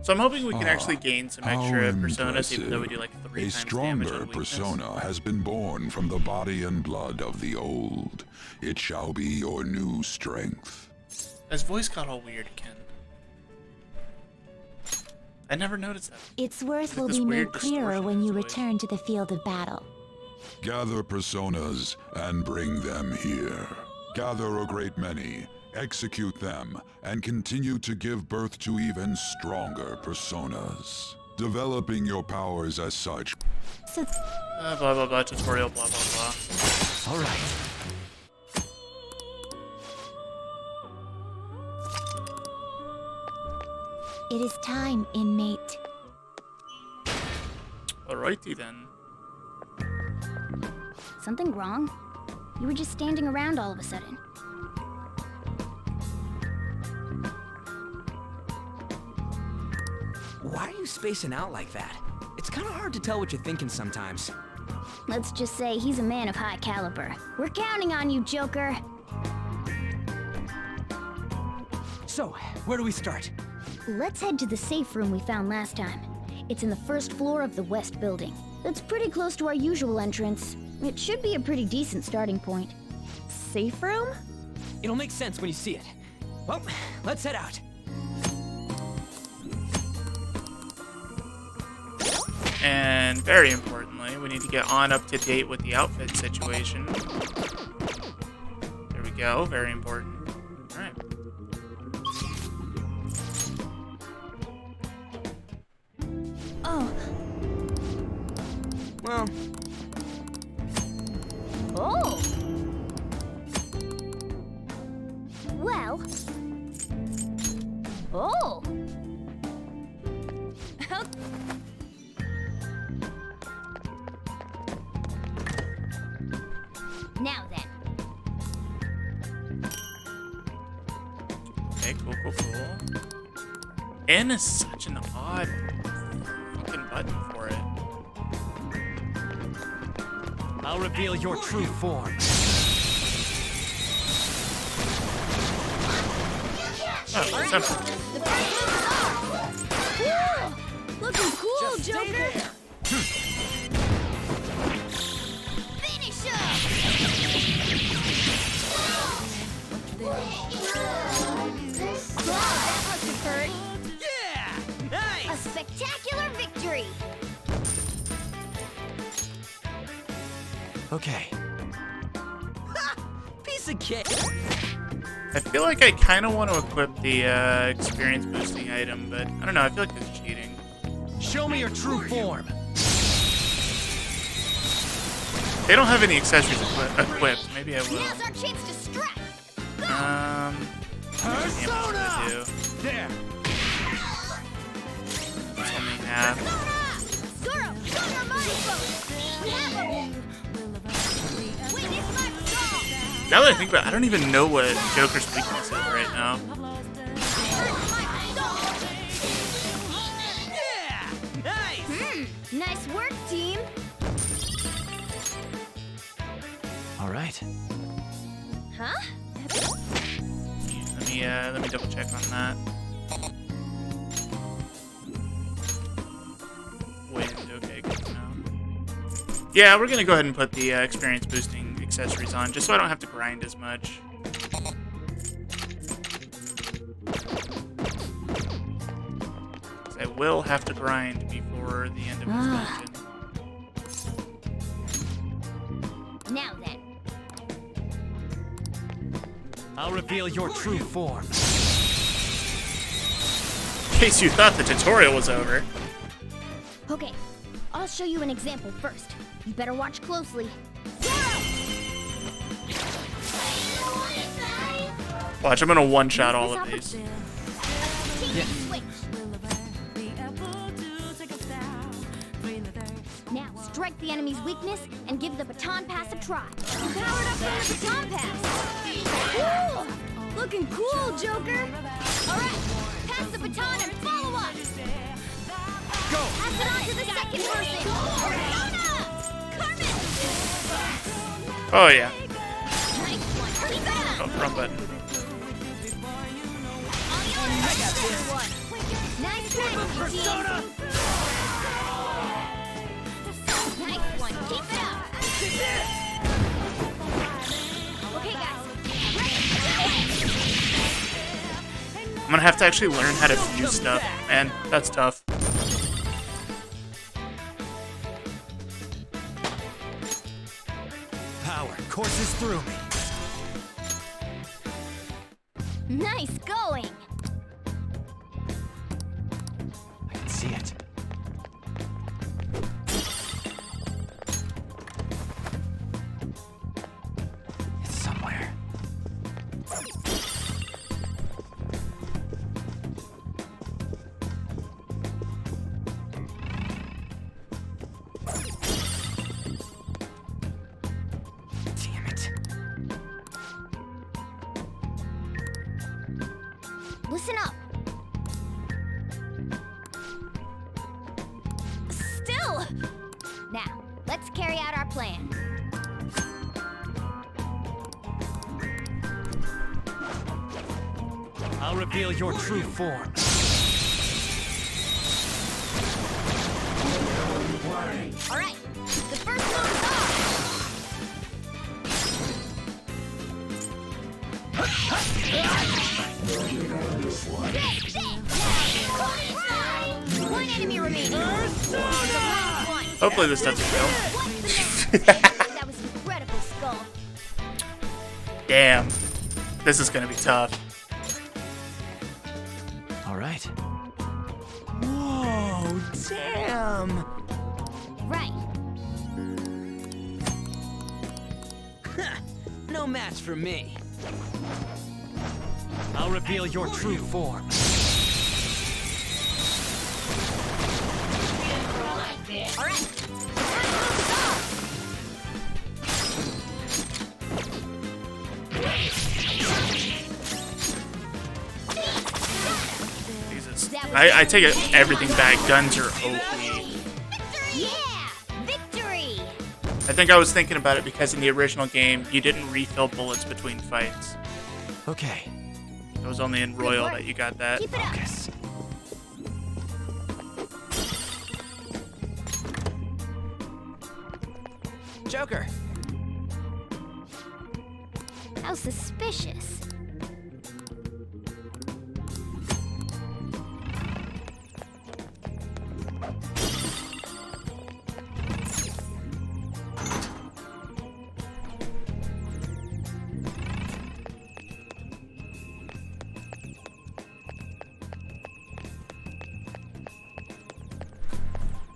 So I'm hoping we can actually gain some extra How personas, even though we do impressive. like 3 A times damage stronger on weakness. persona has been born from the body and blood of the old. It shall be your new strength. His voice got all weird again. I never noticed that. Its worth Like will this be weird made clearer distortion when in you his voice. return to the field of battle. Gather personas and bring them here. Gather a great many, execute them, and continue to give birth to even stronger personas. developing your powers as such. Blah blah blah tutorial blah blah blah. All right. It is time, inmate. Alrighty then. Something wrong? You were just standing around all of a sudden. Why are you spacing out like that? It's kind of hard to tell what you're thinking sometimes. Let's just say he's a man of high caliber. We're counting on you, Joker. So, where do we start? Let's head to the safe room we found last time. It's in the first floor of the west building. That's pretty close to our usual entrance. It should be a pretty decent starting point. Safe room? It'll make sense when you see it. Well, let's head out. And very importantly, we need to get on up to date with the outfit situation. There we go, very important. Alright. Oh. Well. Oh. Well. Oh. Now then. Okay, cool, cool, cool. N is such an odd fucking button for it. I'll reveal your true form. Oh, simple. Cool. Looking cool, Just stay Joker. there. Finish him. Wow, that must have hurt. Yeah! Nice! A spectacular victory. Okay. Ha! Piece of cake! I feel like I kind of want to equip the experience boosting item, but I don't know, I feel like that's cheating. Show me your true form! They don't have any accessories equipped. Maybe I will. Now's our chance to strike. Persona! Do. There! It's only half. Zoro, show your mighty foes. We have him. Witness my fall. Now that I think about it, I don't even know what Joker's weakness is right now. Yeah! Nice! Nice work, team. All right. Huh? Let me double check on that. Wind, okay, good to know. Yeah, we're gonna go ahead and put the experience boosting accessories on, just so I don't have to grind as much. I will have to grind before the end of this dungeon. Now then. I'll reveal your true form. In case you thought the tutorial was over. Okay, I'll show you an example first. You better watch closely. Watch, I'm gonna one-shot all of these. Yeah. Now, strike the enemy's weakness and give the baton pass a try. You powered up with the baton pass. Cool! Looking cool, Joker. All right, pass the baton and follow up. Go! Pass it on to the second person. Persona! Carmen! Oh yeah. Nice one. Keep it up. Oh, wrong button. Nice try, Persona! Nice one. Keep it up. Okay, guys. I'm gonna have to actually learn how to fuse stuff, man. That's tough. Power courses through me. Nice going. I can see it. Listen up. Still! Now, let's carry out our plan. I'll reveal your true form. All right, the first move is off. One enemy remaining. Hopefully this doesn't kill. That was incredible, Skull. Damn. This is gonna be tough. All right. Whoa, damn! Right. No match for me. I'll reveal your true form. All right. Jesus. I take it everything back. Guns are OP. Yeah! Victory! I think I was thinking about it because in the original game, you didn't refill bullets between fights. Okay. It was only in Royal that you got that. Keep it up. Focus. Joker. How suspicious.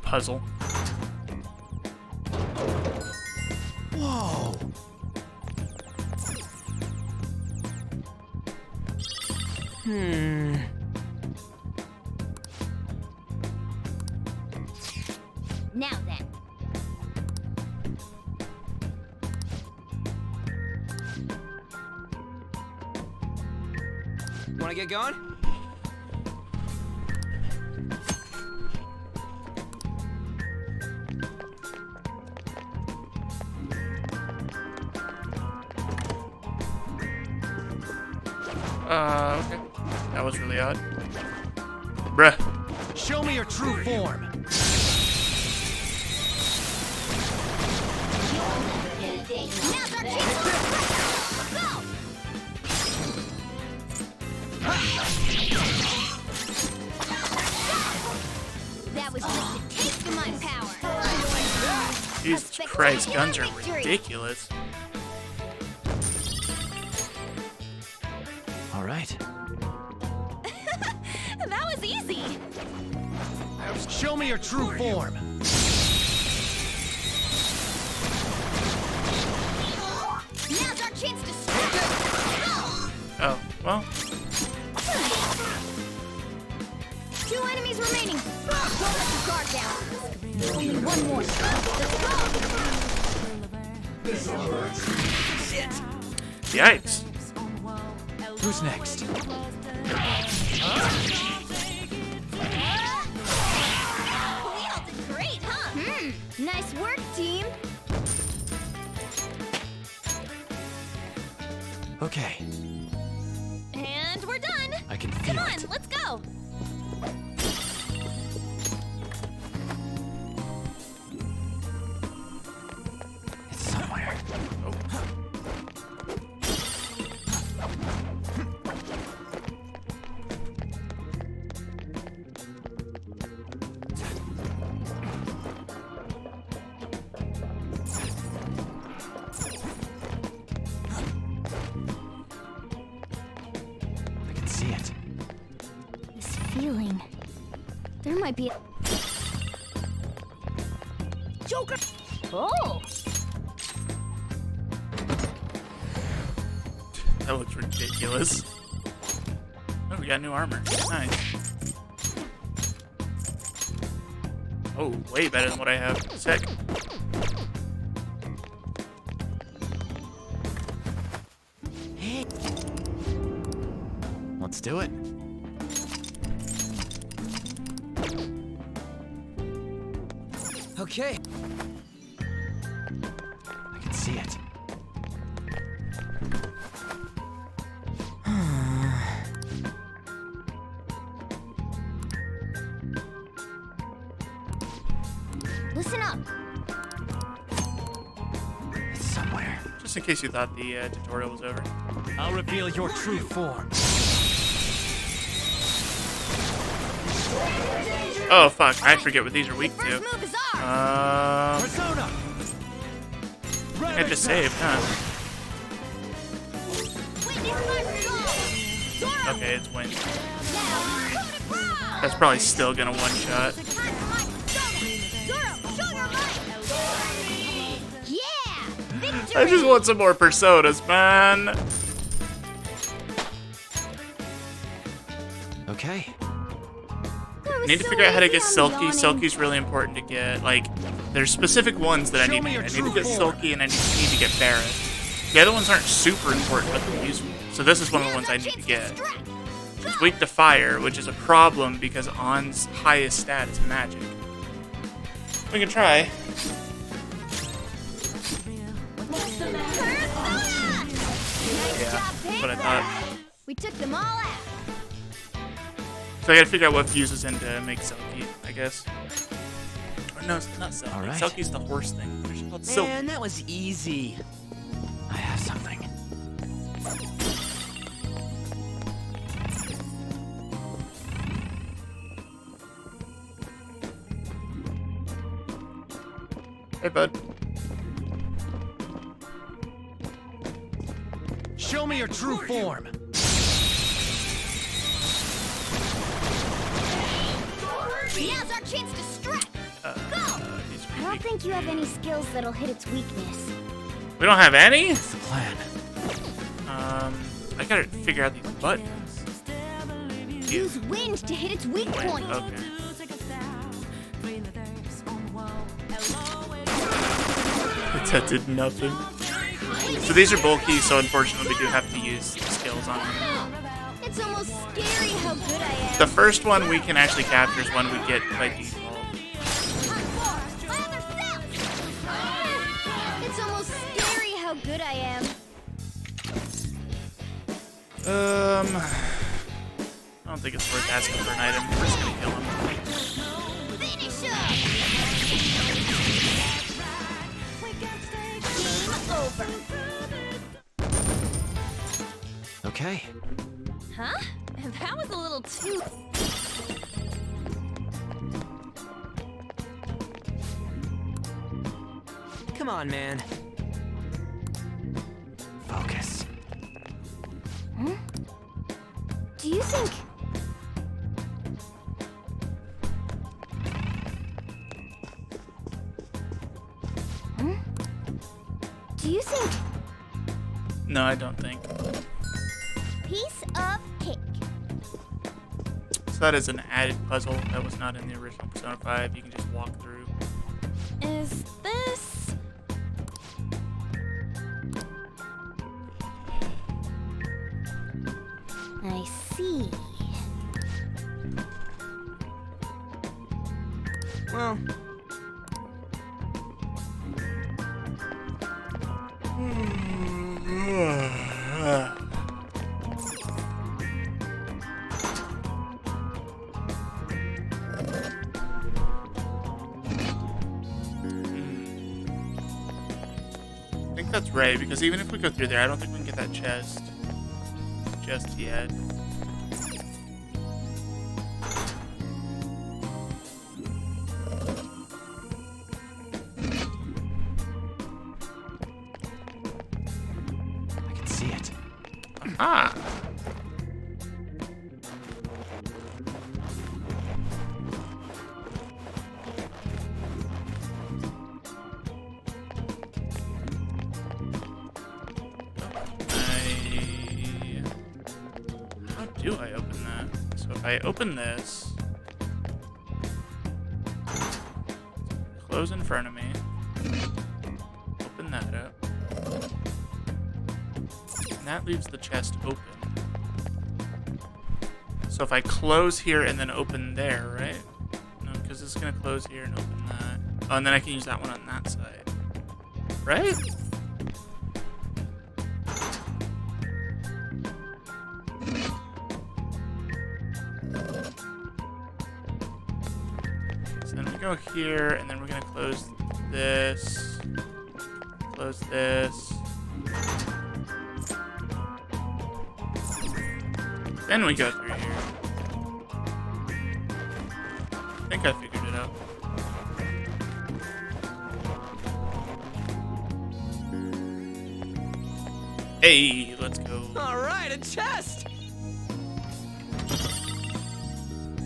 Puzzle. Whoa. Now then. Wanna get going? Okay. That was really odd. Bruh. Show me your true form. Now's our chance. Go! That was just a taste of my power. Jesus Christ, guns are ridiculous. All right. That was easy. Show me your true form. Now's our chance to strike. Oh, well. 2 enemies remaining. Don't let your guard down. Only one more. Let's go. Shit. Yikes. Who's next? We all did great, huh? Nice work, team. Okay. And we're done. I can feel Come on, it. let's go. It's somewhere. I can see it. This feeling. There might be a... Joker! Oh! That looks ridiculous. Oh, we got new armor. Nice. Oh, way better than what I have. Sick. Let's do it. Okay. I can see it. Listen up. It's somewhere. Just in case you thought the tutorial was over. I'll reveal your true form. Oh fuck! I forget what these are weak to. Persona. I just saved, huh? Okay, it's wind. That's probably still gonna one-shot. I just want some more personas, man. Okay. I need to figure out how to get Silky. Silky's really important to get. Like, there's specific ones that I need to get. I need to get Silky and I need to get Barret. The other ones aren't super important, but they're useful. So this is one of the ones I need to get. It's weak to fire, which is a problem because On's highest stat is magic. We can try. Yeah, but I thought. We took them all out. So I gotta figure out what fuses in to make Selkie, I guess. Or no, it's not Selkie. Right. Selkie's the horse thing. They're called Silky. Man, that was easy. I have something. Hey, bud. Show me your true form. Now's our chance to strike. Go! I don't think you have any skills that'll hit its weakness. We don't have any? What's the plan? I gotta figure out these buttons. Use wind to hit its weak point. Okay. That did nothing. So these are bulky, so unfortunately we do have to use skills on them. It's almost scary how good I am. The first one we can actually capture is one we get by default. It's almost scary how good I am. I don't think it's worth asking for an item. We're just gonna kill him. Finish him. Game over. Okay. Huh? That was a little too... Come on, man. Focus. Hmm? Do you think... Hmm? Do you think... No, I don't think. Piece of cake. So that is an added puzzle that was not in the original Persona 5. You can just walk through. Is this... I see. Well... I think that's right, because even if we go through there, I don't think we can get that chest just yet. I can see it. Ah! How do I open that? So if I open this, close in front of me, open that up, and that leaves the chest open. So if I close here and then open there, right? No, because it's gonna close here and open that. Oh, and then I can use that one on that side. Right? So then we go here, and then we're gonna close this. Close this. Then we go through here. I think I figured it out. Hey, let's go. Alright, a chest!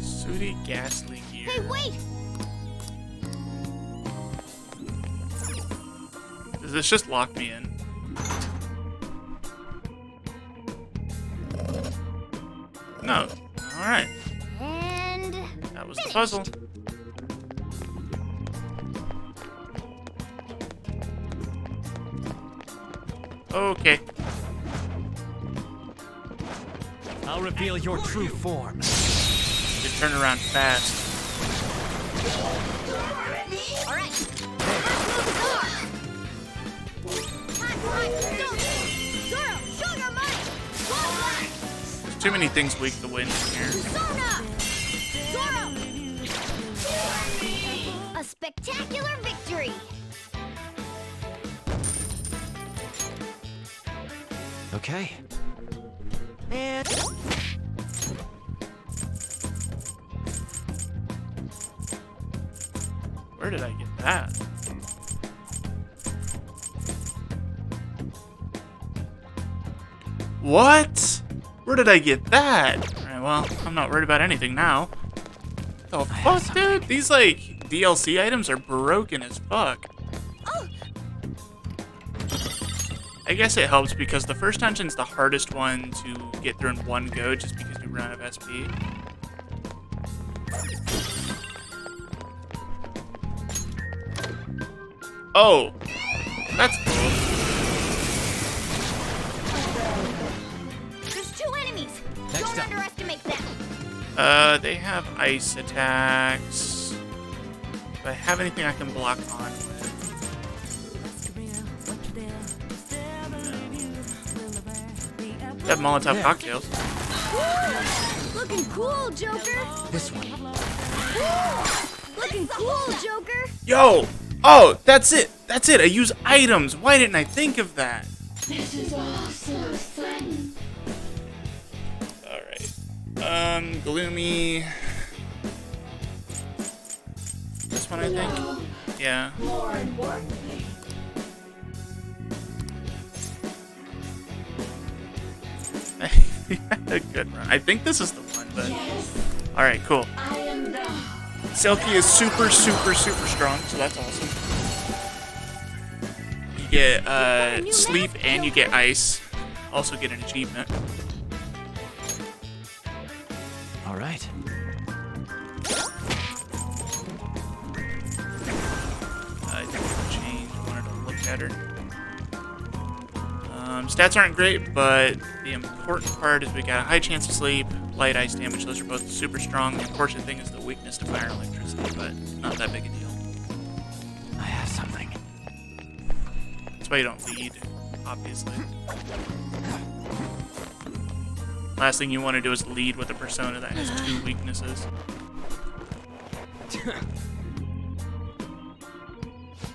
Sooty ghastly gear. Hey, wait! Does this just lock me in? No. Alright. And That was the puzzle. Okay. I'll reveal your true form. You turn around fast. all right. Move the car. Time, Zoro, show your might. There's too many things weak to win here. Zoro. A spectacular victory. Okay. And... Where did I get that? What? Where did I get that? Alright, well, I'm not worried about anything now. The fuck, dude? These, like, DLC items are broken as fuck. I guess it helps because the first dungeon's the hardest one to get through in one go just because you run out of SP. Oh! That's cool. There's two enemies. Don't underestimate them. They have ice attacks. Do I have anything I can block on with? They have Molotov cocktails. Looking cool, Joker. This one. Looking cool, Joker. Yo! Oh, that's it! That's it! I use items! Why didn't I think of that? This is all so fun. Alright. Gloomy. This one, I think? Yeah. More importantly, A good run. I think this is the one, but... yes, Alright, cool. I am the... Selkie is super, super, super strong, so that's awesome. You get sleep and you get ice. Also get an achievement. Alright. I think we'll change. I wanted to look at her. Stats aren't great, but the important part is we got a high chance of sleep, light ice damage. Those are both super strong. The unfortunate thing is the weakness to fire and electricity, but not that big a deal. I have something. That's why you don't lead, obviously. Last thing you want to do is lead with a persona that has two weaknesses.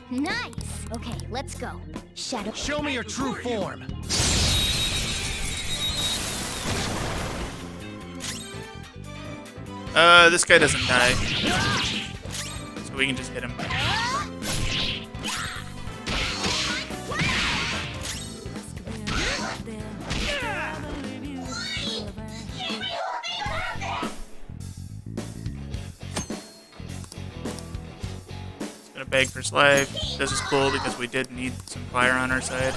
Nice. Okay, let's go. Shadow. Show me your true form. This guy doesn't die. So we can just hit him. Just gonna beg for his life. This is cool because we did need some fire on our side.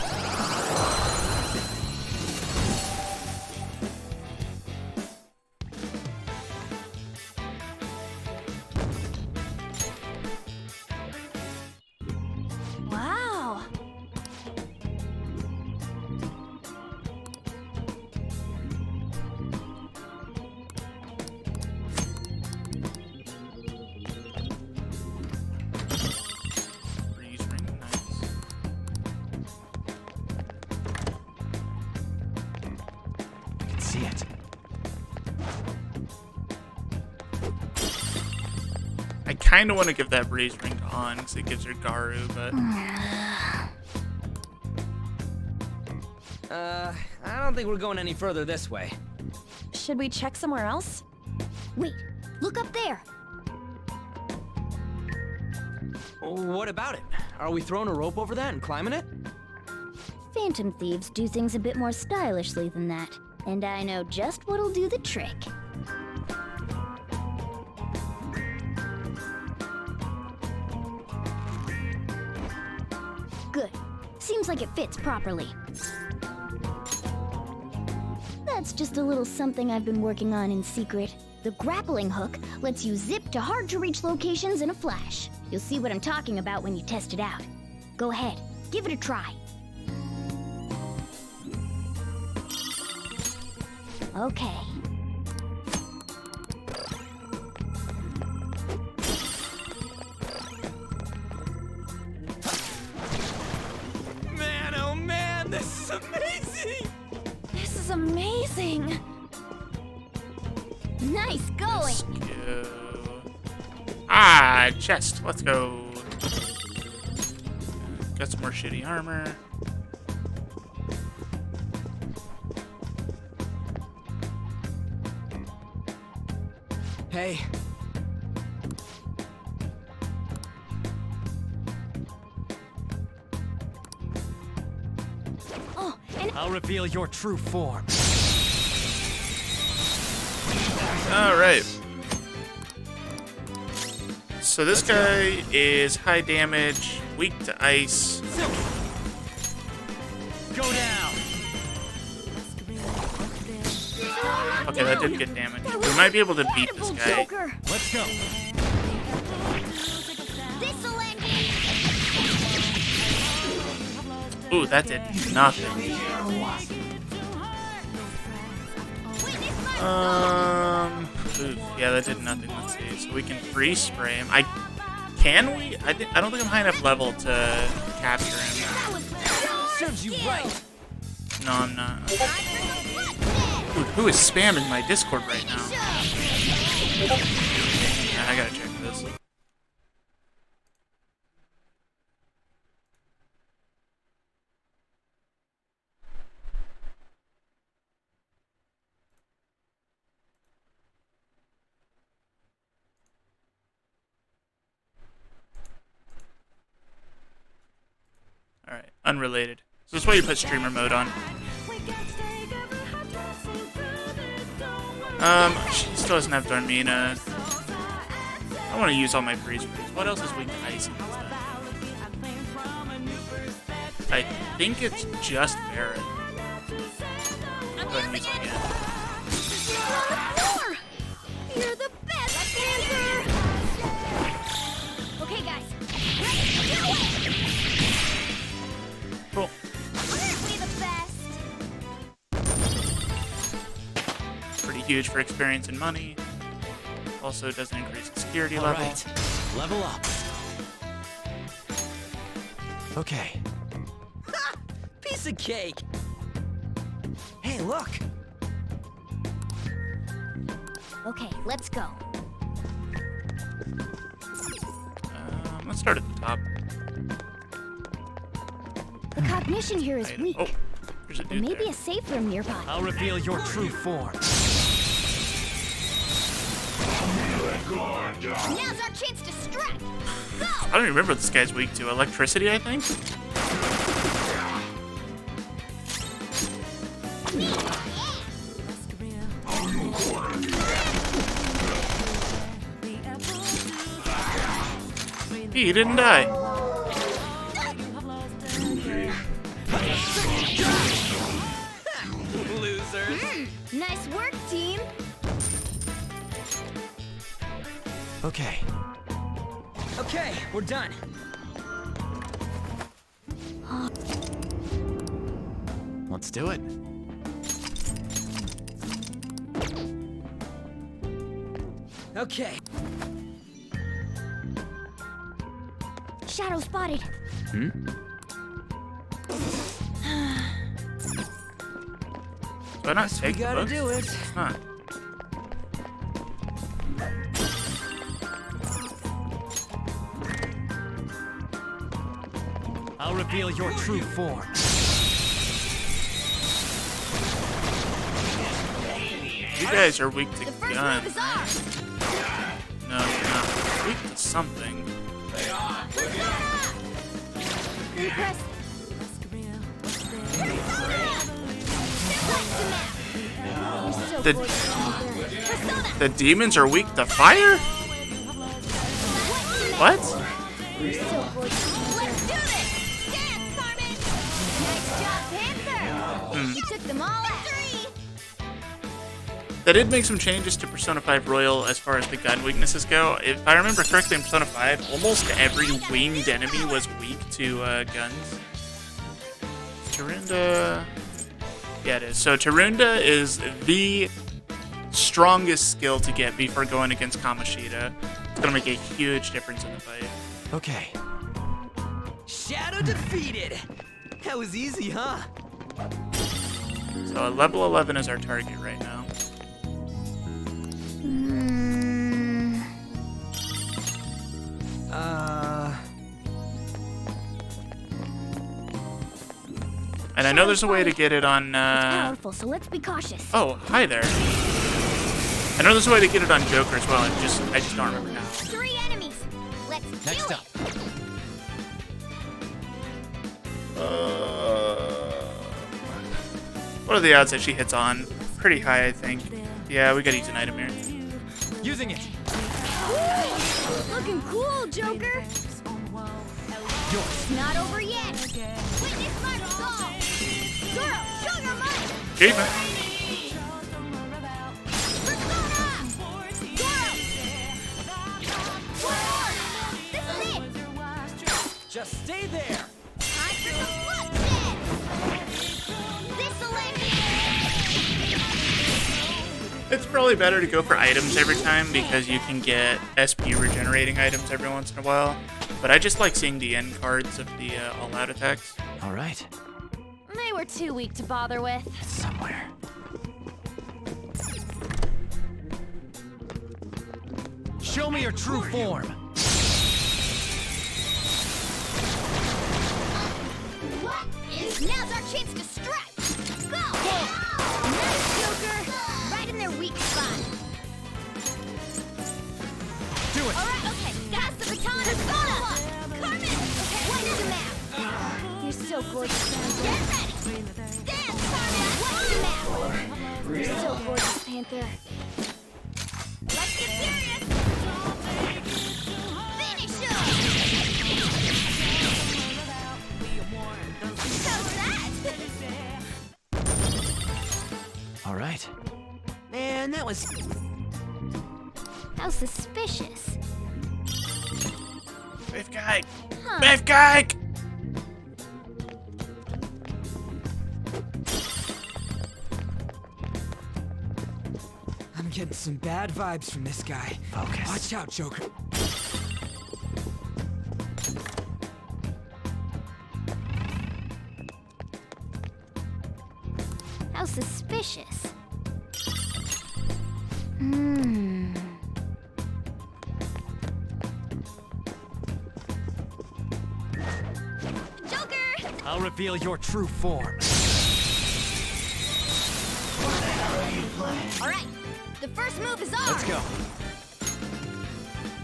Wow. see it. I kind of want to give that breeze ring to On because it gives her Garu, but I don't think we're going any further this way. Should we check somewhere else? Wait, look up there. What about it? Are we throwing a rope over that and climbing it? Phantom thieves do things a bit more stylishly than that, and I know just what'll do the trick. Good. Seems like it fits properly. That's just a little something I've been working on in secret. The grappling hook lets you zip to hard-to-reach locations in a flash. You'll see what I'm talking about when you test it out. Go ahead, give it a try. Okay. Man, oh man, this is amazing! This is amazing! Nice going! let's go. Ah, chest. Let's go. Got some more shitty armor. Hey. Oh, and I'll reveal your true form. All right. So this guy is high damage, weak to ice. Go down. Okay, that did good damage. We might be able to beat this guy. Let's go. Ooh, that did nothing. Ooh, yeah, that did nothing. Let's see. So we can freeze spray him. Can we? I don't think I'm high enough level to capture him. Serves you right. No, I'm not. Dude, who is spamming my Discord right now? Yeah, I gotta check this. Alright, unrelated. So this is why you put streamer mode on. She still doesn't have Darmina. I want to use all my freeze sprays. What else is weak to ice? I think it's just Barret. Go ahead and use it again. you're the best, Panther! Okay, guys. Cool. Aren't we the best? Pretty huge for experience and money. Also doesn't increase the security level. Right. Level up. Okay. Ha! Piece of cake. Hey, look. Okay, let's go. Let's start at the top. The cognition here is weak. Oh, there's a There dude may there. be a safe room nearby. I'll reveal your true form. Now's our chance to strike. Go! I don't even remember what this guy's weak to. Electricity, I think? He didn't die. Losers. Nice work, team. Okay. Okay, we're done. Let's do it. Okay. Shadow spotted. Do I not take the gotta book? do it. Huh. I'll reveal your true form. You guys are weak to The first guns. move is ours. No, you're not. Weak to something. Press. The, the demons are weak to fire? What? Let's do this! Dance, Carmen! Nice job, Panther! You took them all out! They did make some changes to Persona 5 Royal as far as the gun weaknesses go. If I remember correctly in Persona 5, almost every winged enemy was weak to guns. Tarunda... Yeah, it is. So Tarunda is the strongest skill to get before going against Kamoshida. It's going to make a huge difference in the fight. Okay. Shadow defeated! That was easy, huh? So level 11 is our target right now. And I know there's a way to get it on, It's powerful, so let's be cautious. Oh, hi there. I know there's a way to get it on Joker as well, I just don't remember now. 3 enemies. Let's Next do up. What are the odds that she hits on? Pretty high, I think. Yeah, we gotta use an item here. Using it. it. Looking cool, Joker. Yours. It's not over yet. Witness my resolve. Zoro, show your might. Keep it. Persona. Zoro. This is it. Just stay there. Time for some bloodshed. This'll end it. It's probably better to go for items every time because you can get SP regenerating items every once in a while. But I just like seeing the end cards of the all-out attacks. All right. They were too weak to bother with. Somewhere. Show me your true form. Now's our chance to strike. Go! Nice, Joker. Right in their weak spot. Do it. All right, okay. Pass the baton to Persona. Carmen. What's the map? You're so gorgeous. Get ready. Dance, Carmen. What's the map? You're so gorgeous, Panther. Let's get serious. Finish him. How's that? All right. Man, that was... How suspicious. Beefcake! Huh. Beefcake! I'm getting some bad vibes from this guy. Focus. Watch out, Joker. How suspicious. Joker! I'll reveal your true form. All right, the first move is ours. Let's go.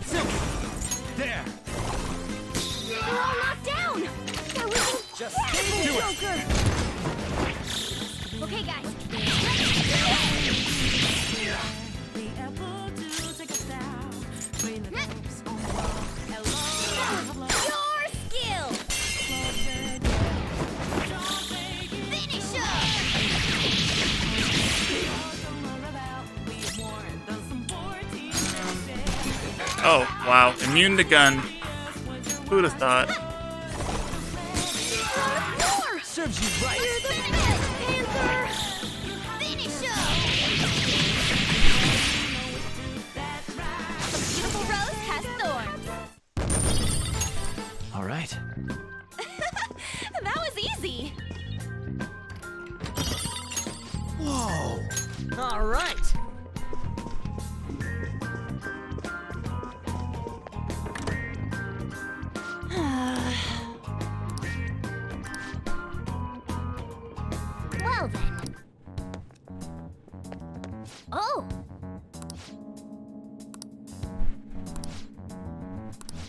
Silky. There. They're all knocked down. That was Just incredible, do it. Joker. Okay, guys. Your skill. Finish him. Oh, wow. Immune to gun. Who'd have thought? More. Serves you right. You're the best, Panther. Finish him. A beautiful rose has thorns. All right. That was easy. Whoa. All right. Well then. Oh!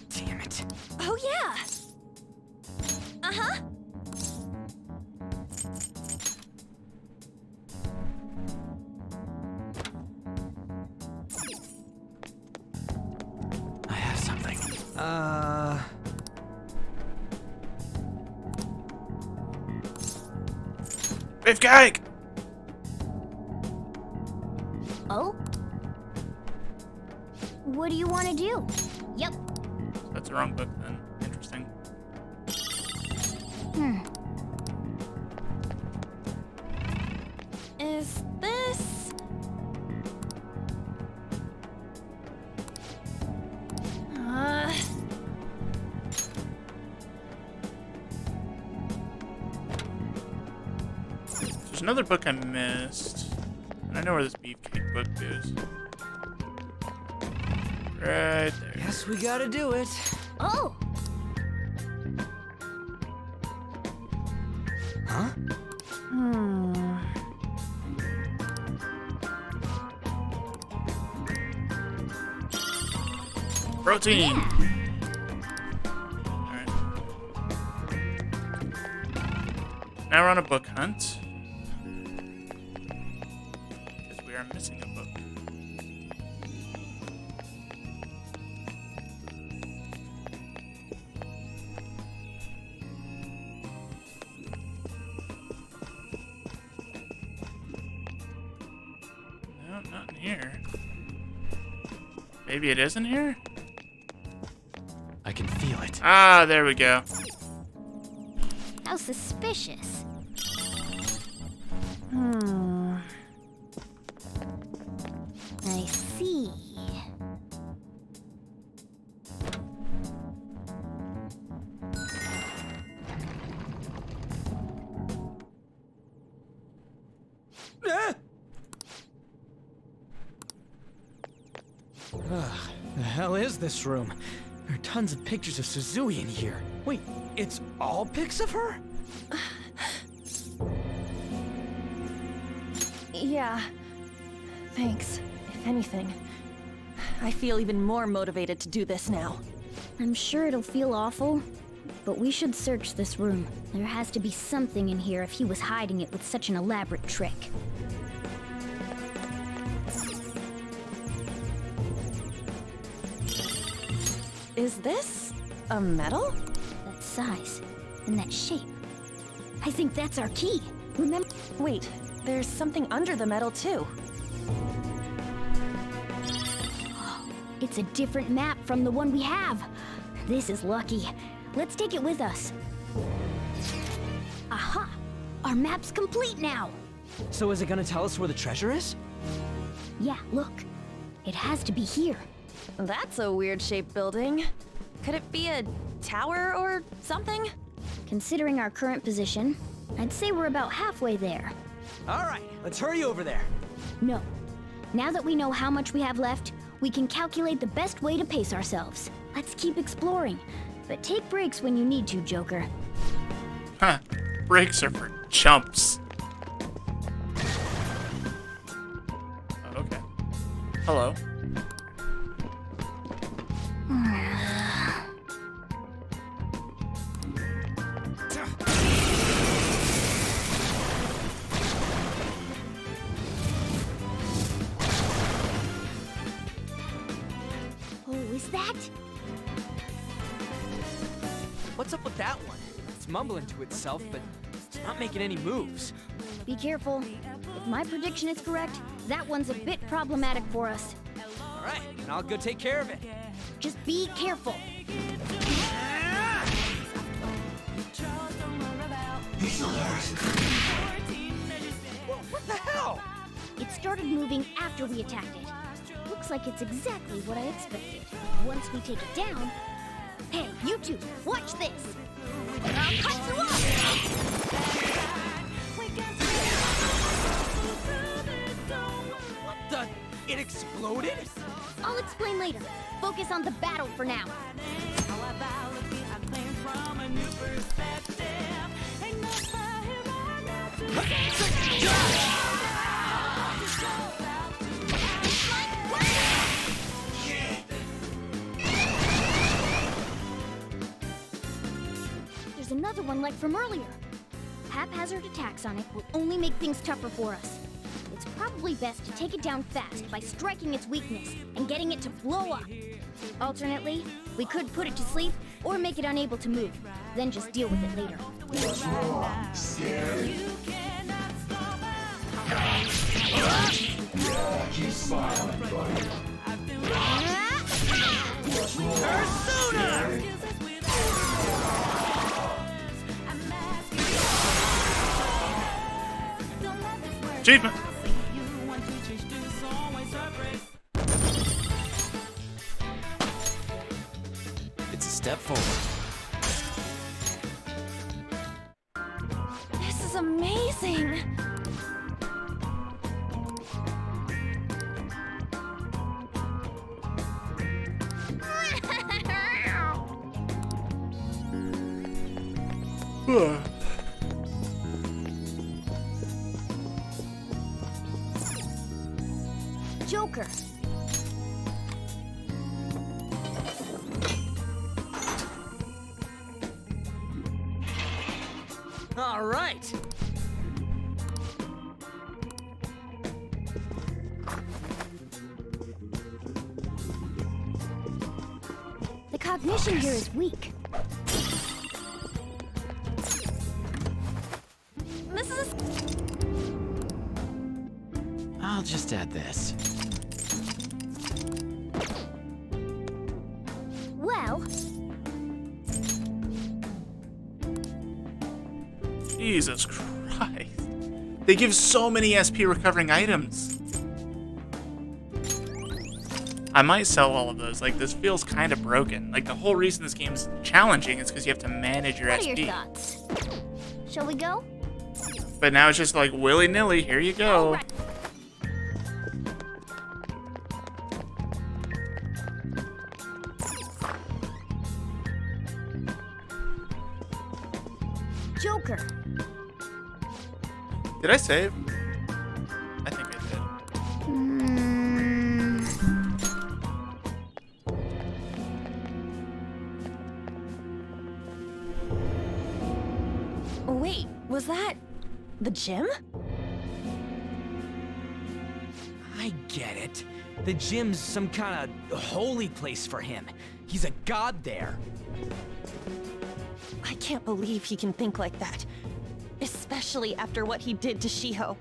Damn it. Oh, yeah! Uh-huh. I have something. Beefcake! Oh? What do you want to do? Yep. That's the wrong book then. Interesting. Is this... There's another book I missed. I know where this beefcake book is. Right there. Guess we gotta do it. Oh! Huh? Protein! Yeah. Alright. Now we're on a book hunt. Because we are missing a book. No, not in here. Maybe it is in here? I can feel it. Ah, there we go. How suspicious. I see. The hell is this room? There are tons of pictures of Suzui in here. Wait, it's all pics of her? Yeah. Thanks, if anything. I feel even more motivated to do this now. I'm sure it'll feel awful, but we should search this room. There has to be something in here if he was hiding it with such an elaborate trick. Is this a medal? That size and that shape. I think that's our key. Remember? Wait, there's something under the medal too. It's a different map from the one we have. This is lucky. Let's take it with us. Aha! Our map's complete now! So is it gonna tell us where the treasure is? Yeah, look. It has to be here. That's a weird shaped building. Could it be a tower or something? Considering our current position, I'd say we're about halfway there. All right, let's hurry over there. No. Now that we know how much we have left, we can calculate the best way to pace ourselves. Let's keep exploring, but take breaks when you need to, Joker. Huh. Breaks are for chumps. Oh, okay. Hello. Oh, is that? What's up with that one? It's mumbling to itself, but it's not making any moves. Be careful. If my prediction is correct, that one's a bit problematic for us. All right, and I'll go take care of it. Just be careful. What the hell? It started moving after we attacked it. Looks like it's exactly what I expected. Once we take it down... Hey, you two, watch this! I'll cut you off! It exploded? I'll explain later. Focus on the battle for now. There's another one like from earlier. Haphazard attacks on it will only make things tougher for us. It's probably best to take it down fast by striking its weakness and getting it to blow up. Alternately, we could put it to sleep or make it unable to move, then just deal with it later. What's wrong? Scared? Yeah, keep smiling, buddy. What's wrong? Persona! Achievement! It's a step forward. This is amazing! Joker. All right. The cognition here is weak. This is I'll just add this. Well, Jesus Christ. They give so many SP recovering items. I might sell all of those. Like, this feels kind of broken. Like, the whole reason this game's challenging is because you have to manage your what SP. are your thoughts? Shall we go? But now it's just like willy-nilly, here you go. Right. Joker. Did I save? I think I did. Wait, was that the gym? I get it. The gym's some kind of holy place for him. He's a god there. I can't believe he can think like that. Especially after what he did to Shiho.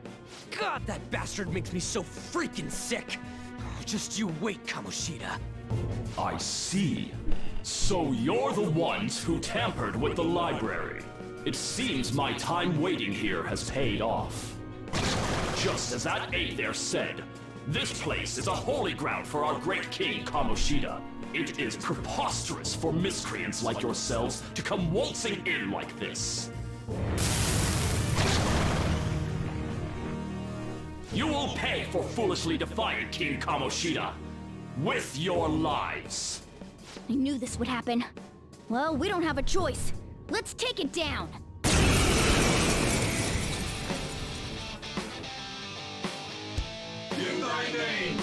God, that bastard makes me so freaking sick. Just you wait, Kamoshida. I see. So you're the ones who tampered with the library. It seems my time waiting here has paid off. Just as that aide there said, this place is a holy ground for our great king Kamoshida. It is preposterous for miscreants like yourselves to come waltzing in like this. You will pay for foolishly defying King Kamoshida with your lives. I knew this would happen. Well, we don't have a choice. Let's take it down. In thy name.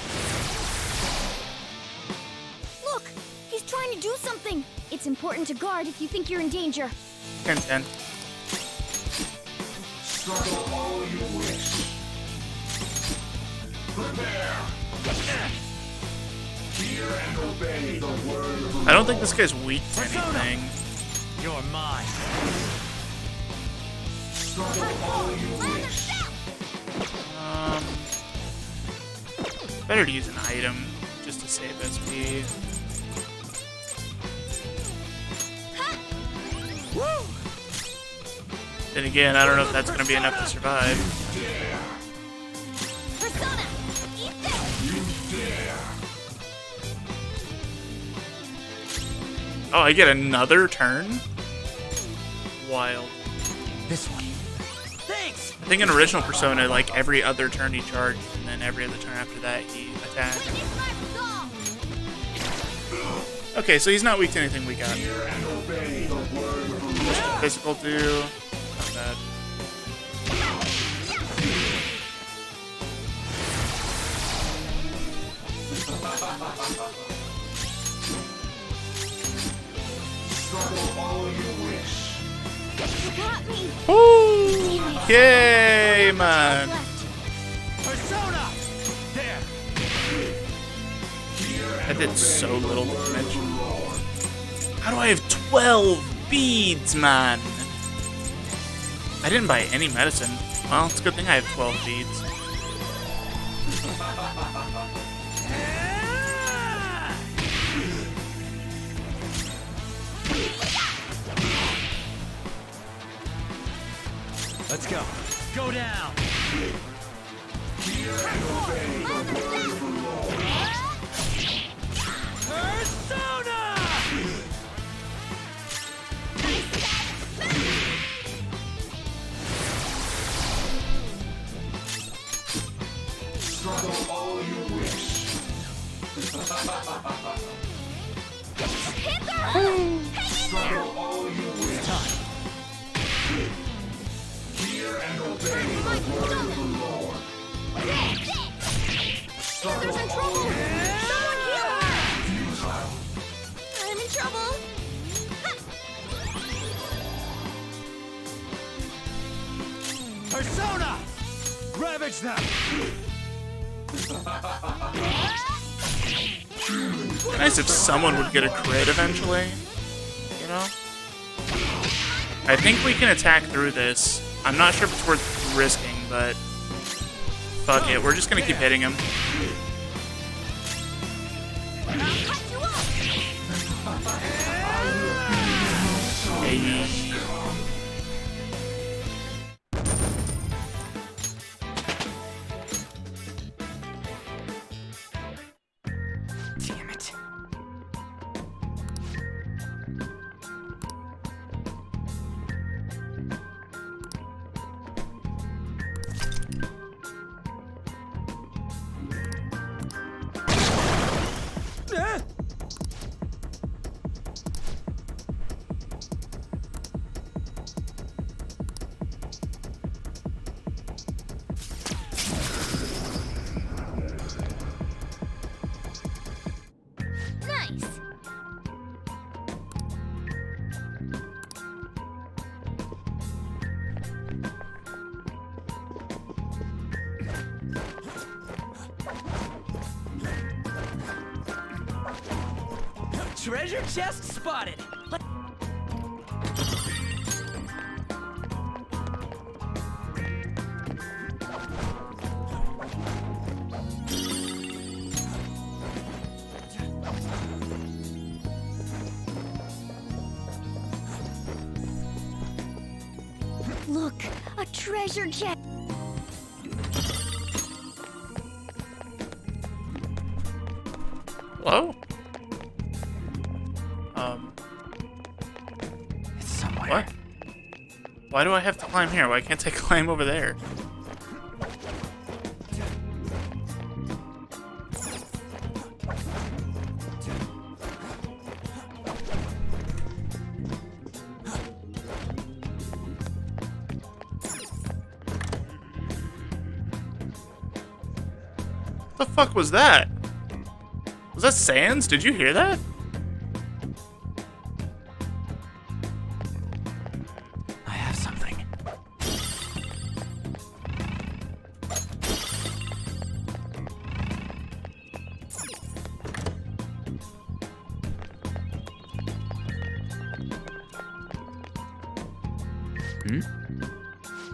Look, he's trying to do something. It's important to guard if you think you're in danger. 10-10. Struggle all you wish. Prepare. Hear and obey the word of the I don't think this guy's weak to anything. You're mine. Struggle all you wish. Better to use an item just to save SP. Woo! Then again, I don't know if that's going to be enough to survive. Persona, eat this. You dare. Oh, I get another turn? Wild. This one. Thanks. I think in original Persona, like every other turn he charged, and then every other turn after that, I attack. Okay, so he's not weak to anything we got. Physical do. Not bad. Okay, man. Persona! There! That did so little damage. How do I have 12 beads, man? I didn't buy any medicine. Well, it's a good thing I have 12 beads. Let's go. Go down! Persona! Struggle all you wish. Struggle all you wish. Hear and obey the word of the Lord. Ether's in trouble! Someone heal her! I'm in trouble! Persona! Ravage them! Nice if someone would get a crit eventually. You know? I think we can attack through this. I'm not sure if it's worth risking, but fuck it. We're just gonna keep hitting him. Hey. Damn it. Nice! Treasure chest spotted! Look, a treasure chest! Hello? It's somewhere. What? Why do I have to climb here? Why can't I climb over there? What the fuck was that? Was that Sans? Did you hear that? I have something.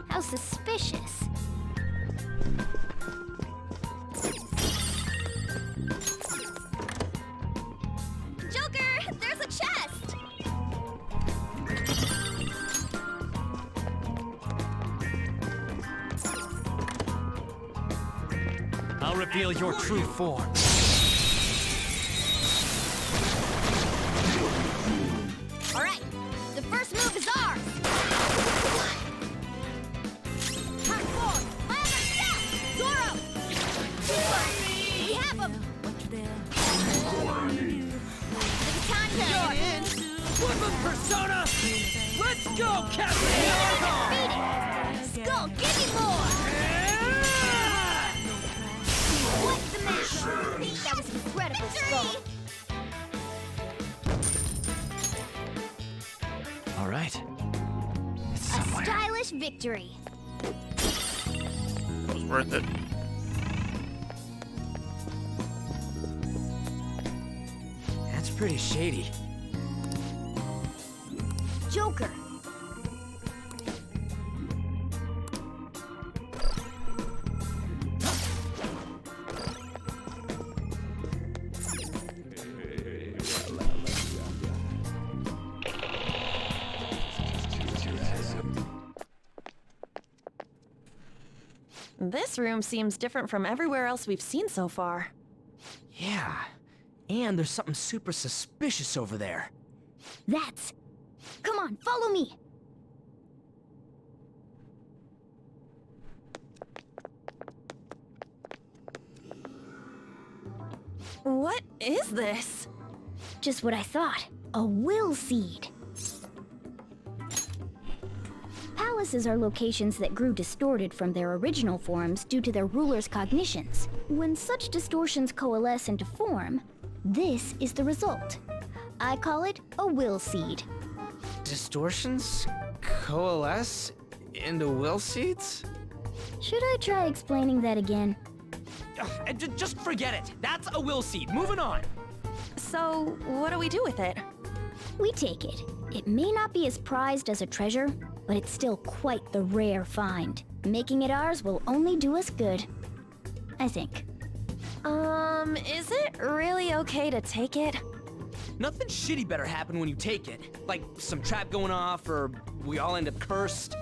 How suspicious. Joker, there's a chest! I'll reveal your true form. Alright, the first move is ours! Turn forward! My other step! Zoro! We have a Flip of Persona! Let's go, Captain! Skull, give me more! What's the matter? That was incredible, Skull. All right. It's A somewhere. stylish victory. It was worth it. That's pretty shady. Joker. This room seems different from everywhere else we've seen so far. Yeah. And there's something super suspicious over there. That's... Come on, follow me. What is this? Just what I thought. A will seed. Palaces are locations that grew distorted from their original forms due to their rulers' cognitions. When such distortions coalesce into form, this is the result. I call it a will seed. Distortions coalesce into will seeds? Should I try explaining that again? Just forget it. That's a will seed. Moving on. So, what do we do with it? We take it. It may not be as prized as a treasure, but it's still quite the rare find. Making it ours will only do us good. I think. Is it really okay to take it? Nothing shitty better happen when you take it. Like some trap going off, or we all end up cursed.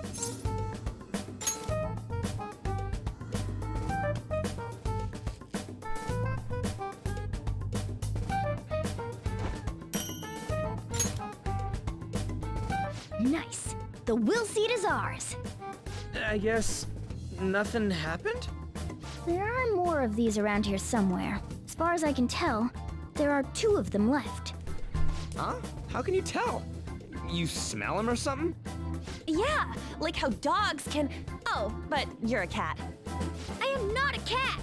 Nice. The will seed is ours. I guess nothing happened? There are more of these around here somewhere. As far as I can tell, there are 2 of them left. Huh? How can you tell? You smell them or something? Yeah, like how dogs can... Oh, but you're a cat. I am not a cat!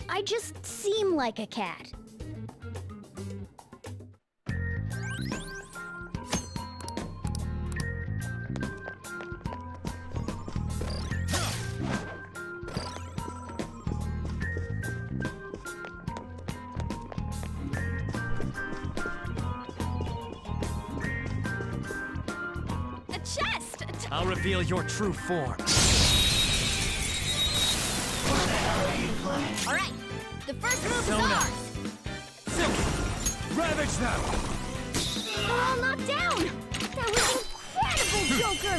I just seem like a cat. A chest! I'll reveal your true form. All right, the first move is Persona. ours. Silky, ravage them! We're all knocked down. That was incredible, Joker.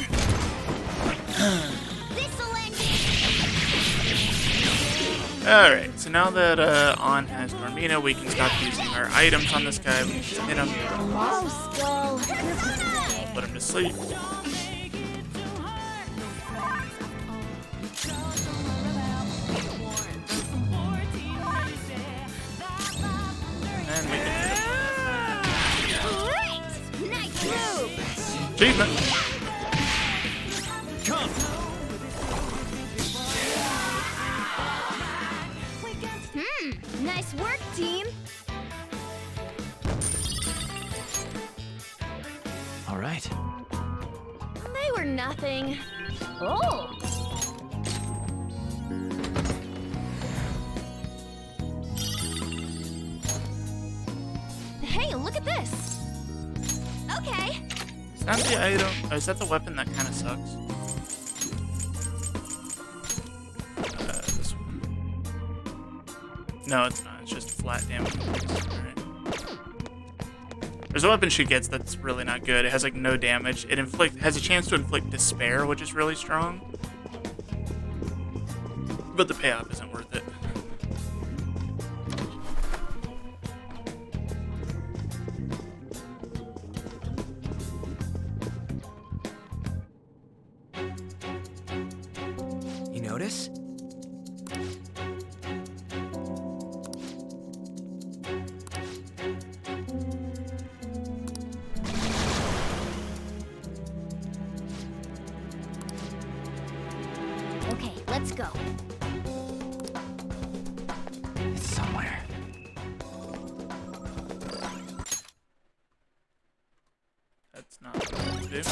This'll end it. Alright, so now that On has Dormina, we can stop using our items on this guy. We can just hit him, Oh, Skull, you're pathetic. put him to sleep. And we can hit him. Great! Nice move! Achievement! Come! Nice work, team! All right. They were nothing. Oh! Hey, look at this! Okay. Is that the item? Oh, is that the weapon that kind of sucks? This one. No, it's not. It's just flat damage. Alright. There's a weapon she gets that's really not good. It has like no damage. It has a chance to inflict despair, which is really strong. But the payoff isn't worth it. You notice? Let's go. It's somewhere. That's not what I want to do.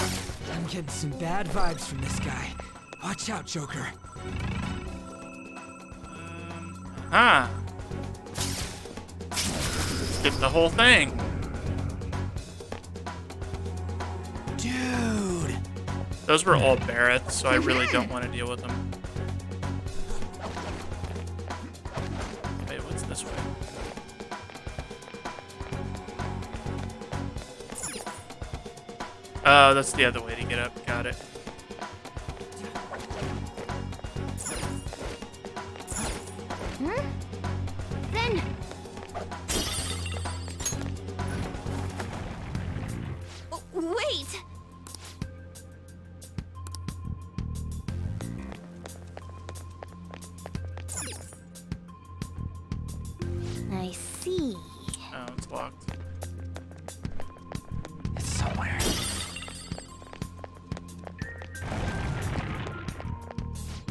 I'm getting some bad vibes from this guy. Watch out, Joker. Ah. Skip the whole thing. Dude. Those were all Barretts, so I really don't want to deal with them. Wait, what's this way? Oh, that's the other way to get up. Got it. Then... Oh, wait! I see. Oh, it's locked. It's somewhere.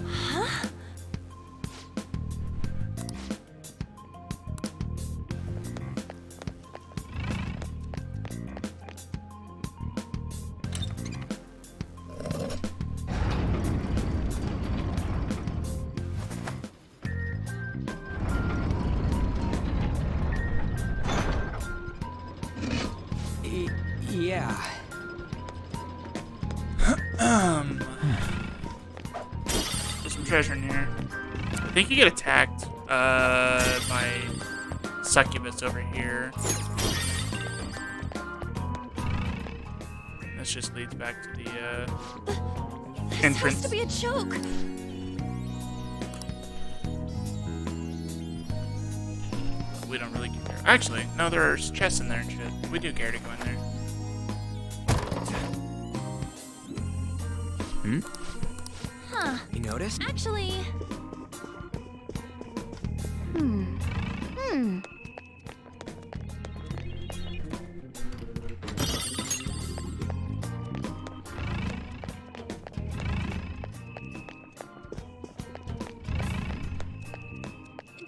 Huh? Yeah. There's some treasure in here. I think you get attacked by succubus over here. This just leads back to the entrance. This has to be a joke. We don't really care. Actually, no, there's chests in there and shit. We do care to go in there. Hmm? Huh. You noticed? Actually... Hmm.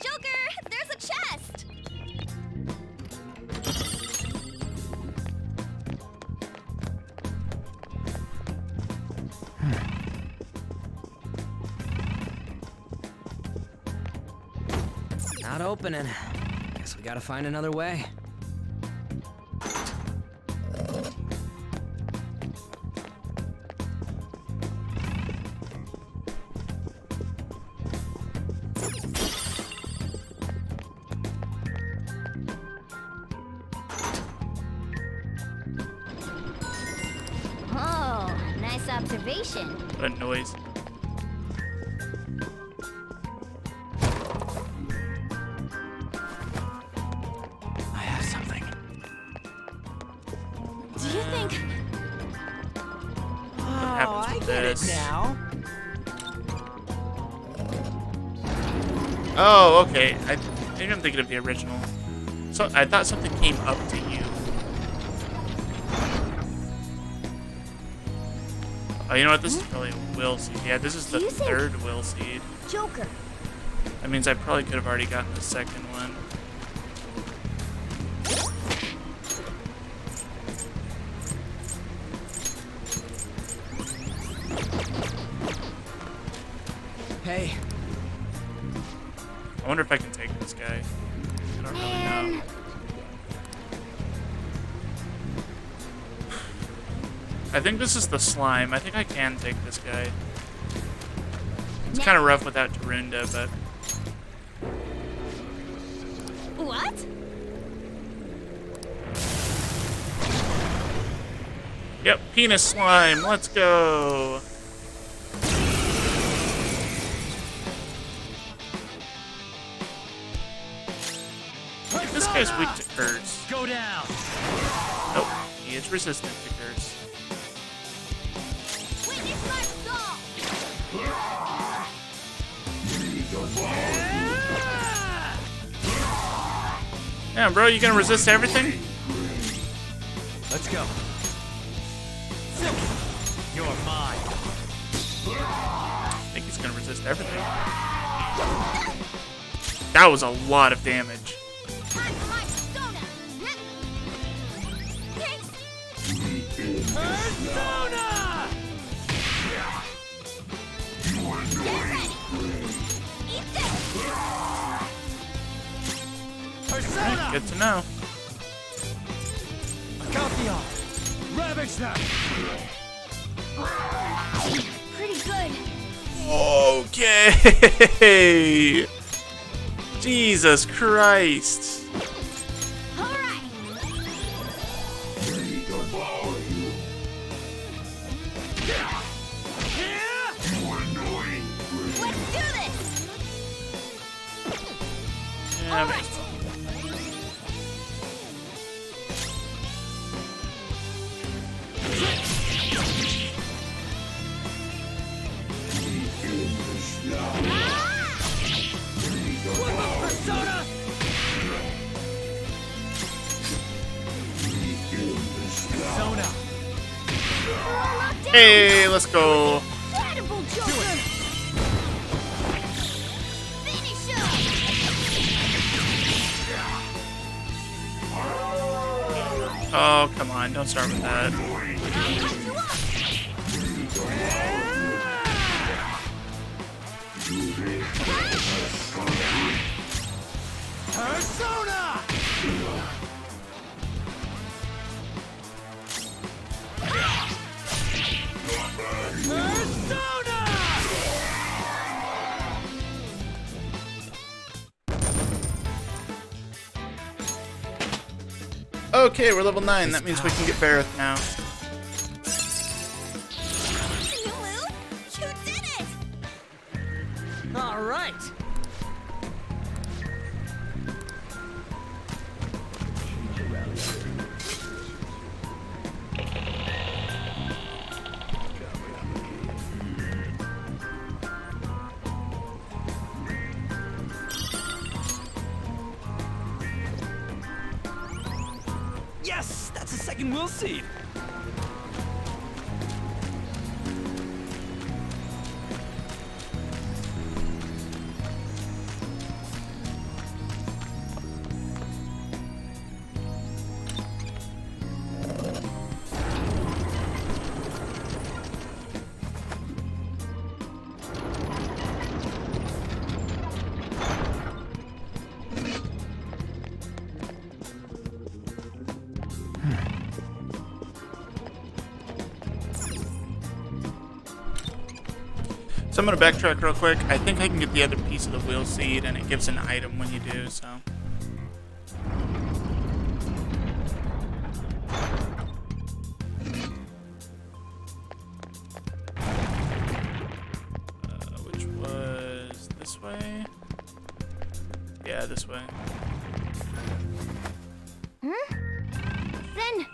Joker, there's a chest. Not opening. Guess we gotta find another way. Oh, nice observation. What a noise. I have something. Do you think... What happens with this? Now. Oh, okay. Maybe I'm thinking of the original. So I thought something came up to you. Oh, you know what? This is probably a will seed. Yeah, this is the third will seed. Joker. That means I probably could have already gotten the second one. Hey. I wonder if I can take this guy. I don't really know. I think this is the slime. I think I can take this guy. It's kind of rough without Darunda, but... What? Yep, penis slime. Let's go. This guy's weak to curse. Go down. Nope, he is resistant to curse. Yeah, bro, you gonna resist everything? Let's go. Silky, you're mine. Thank you it's gonna resist everything. That was a lot of damage. Right, good to know. Acacia! Ravage them! Pretty good. Okay. Jesus Christ. Yeah, hey, let's go. Oh, come on, don't start with that. Persona! Okay, we're level 9. That means we can get Bareth now. You did it! All right. Yes, that's a second will seed. So I'm gonna backtrack real quick. I think I can get the other piece of the wheel seed, and it gives an item when you do, so. Which was this way? Yeah, this way. Then.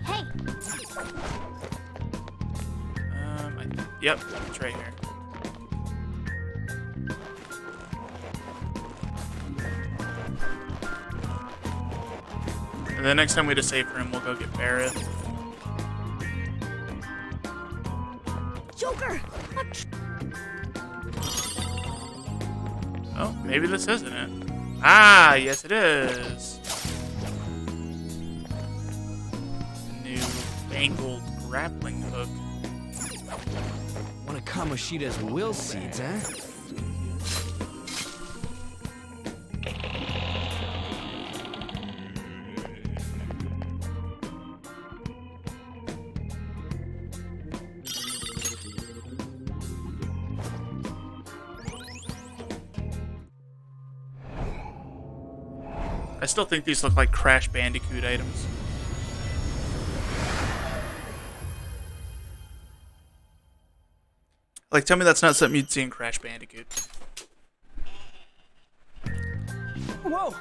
Hey! Yep, it's right here. And the next time we decipher him, we'll go get Bareth. Joker! Oh, maybe this isn't it. Ah, yes it is. New angled grappling hook. One of Kamoshida's will seeds, huh? I still think these look like Crash Bandicoot items. Like, tell me that's not something you'd see in Crash Bandicoot. Whoa!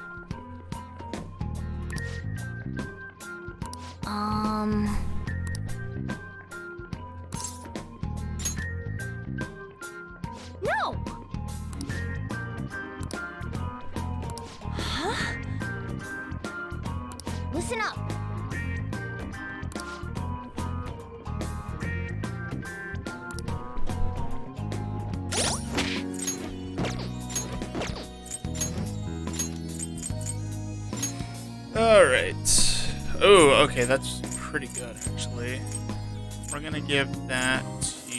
No! Huh? Listen up. Alright. Oh, okay, that's pretty good, actually. We're gonna give that to...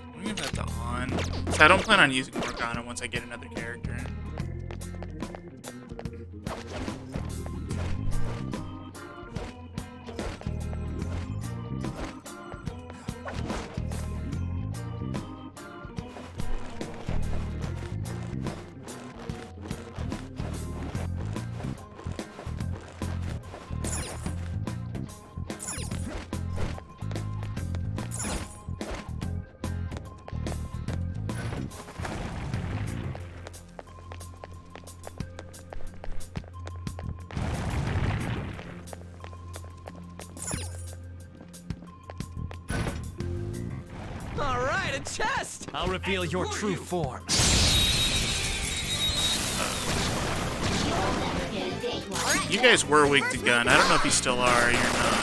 I'm gonna give that to On. So I don't plan on using Morgana once I get another character. All right, a chest! I'll reveal your true form. You guys were weak to gun. I don't know if you still are or you're not.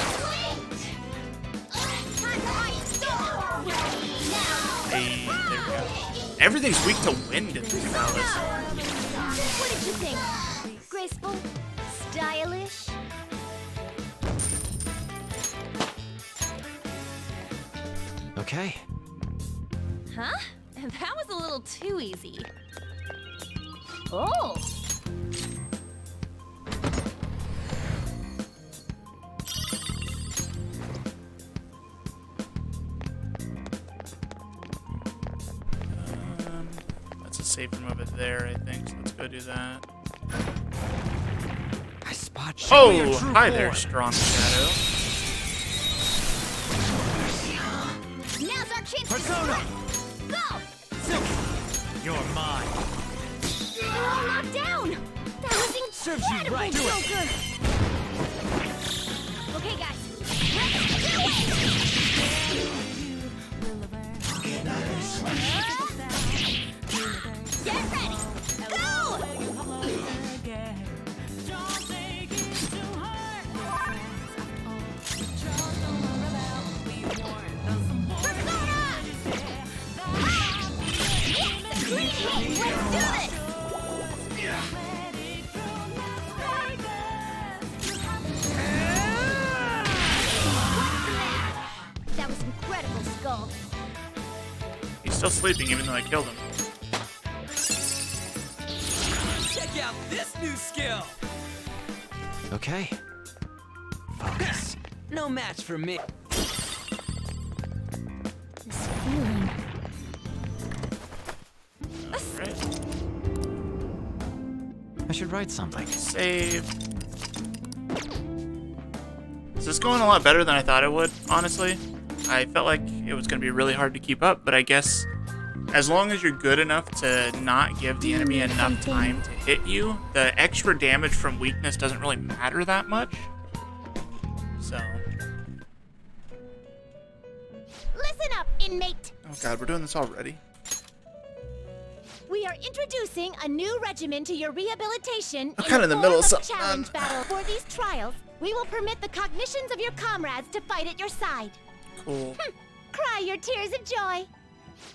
Hey, there we go. Everything's weak to wind in this palace. What did you think? Graceful? Stylish? Okay. Huh? That was a little too easy. Oh! That's a safe room over there, I think. So let's go do that. I spot Oh, your true hi form. there, strong shadow. Now's our chance Persona! to go! Silky! You're mine. They're all knocked down! That was Serves you incredible, right. Do it. Joker! Okay, guys. Let's do it! Get ready! Go! That was incredible, Skull. He's still sleeping even though I killed him. Check out this new skill. Okay. Focus. No match for me. This feeling. Alright. I should write something. Save. This is going a lot better than I thought it would, honestly. I felt like it was going to be really hard to keep up, but I guess as long as you're good enough to not give the enemy enough time to hit you, the extra damage from weakness doesn't really matter that much. So. Listen up, inmate. Oh god, we're doing this already. We are introducing a new regimen to your rehabilitation I'm kind of in the middle of something. challenge battle. For these trials, we will permit the cognitions of your comrades to fight at your side. Cool. Cry your tears of joy.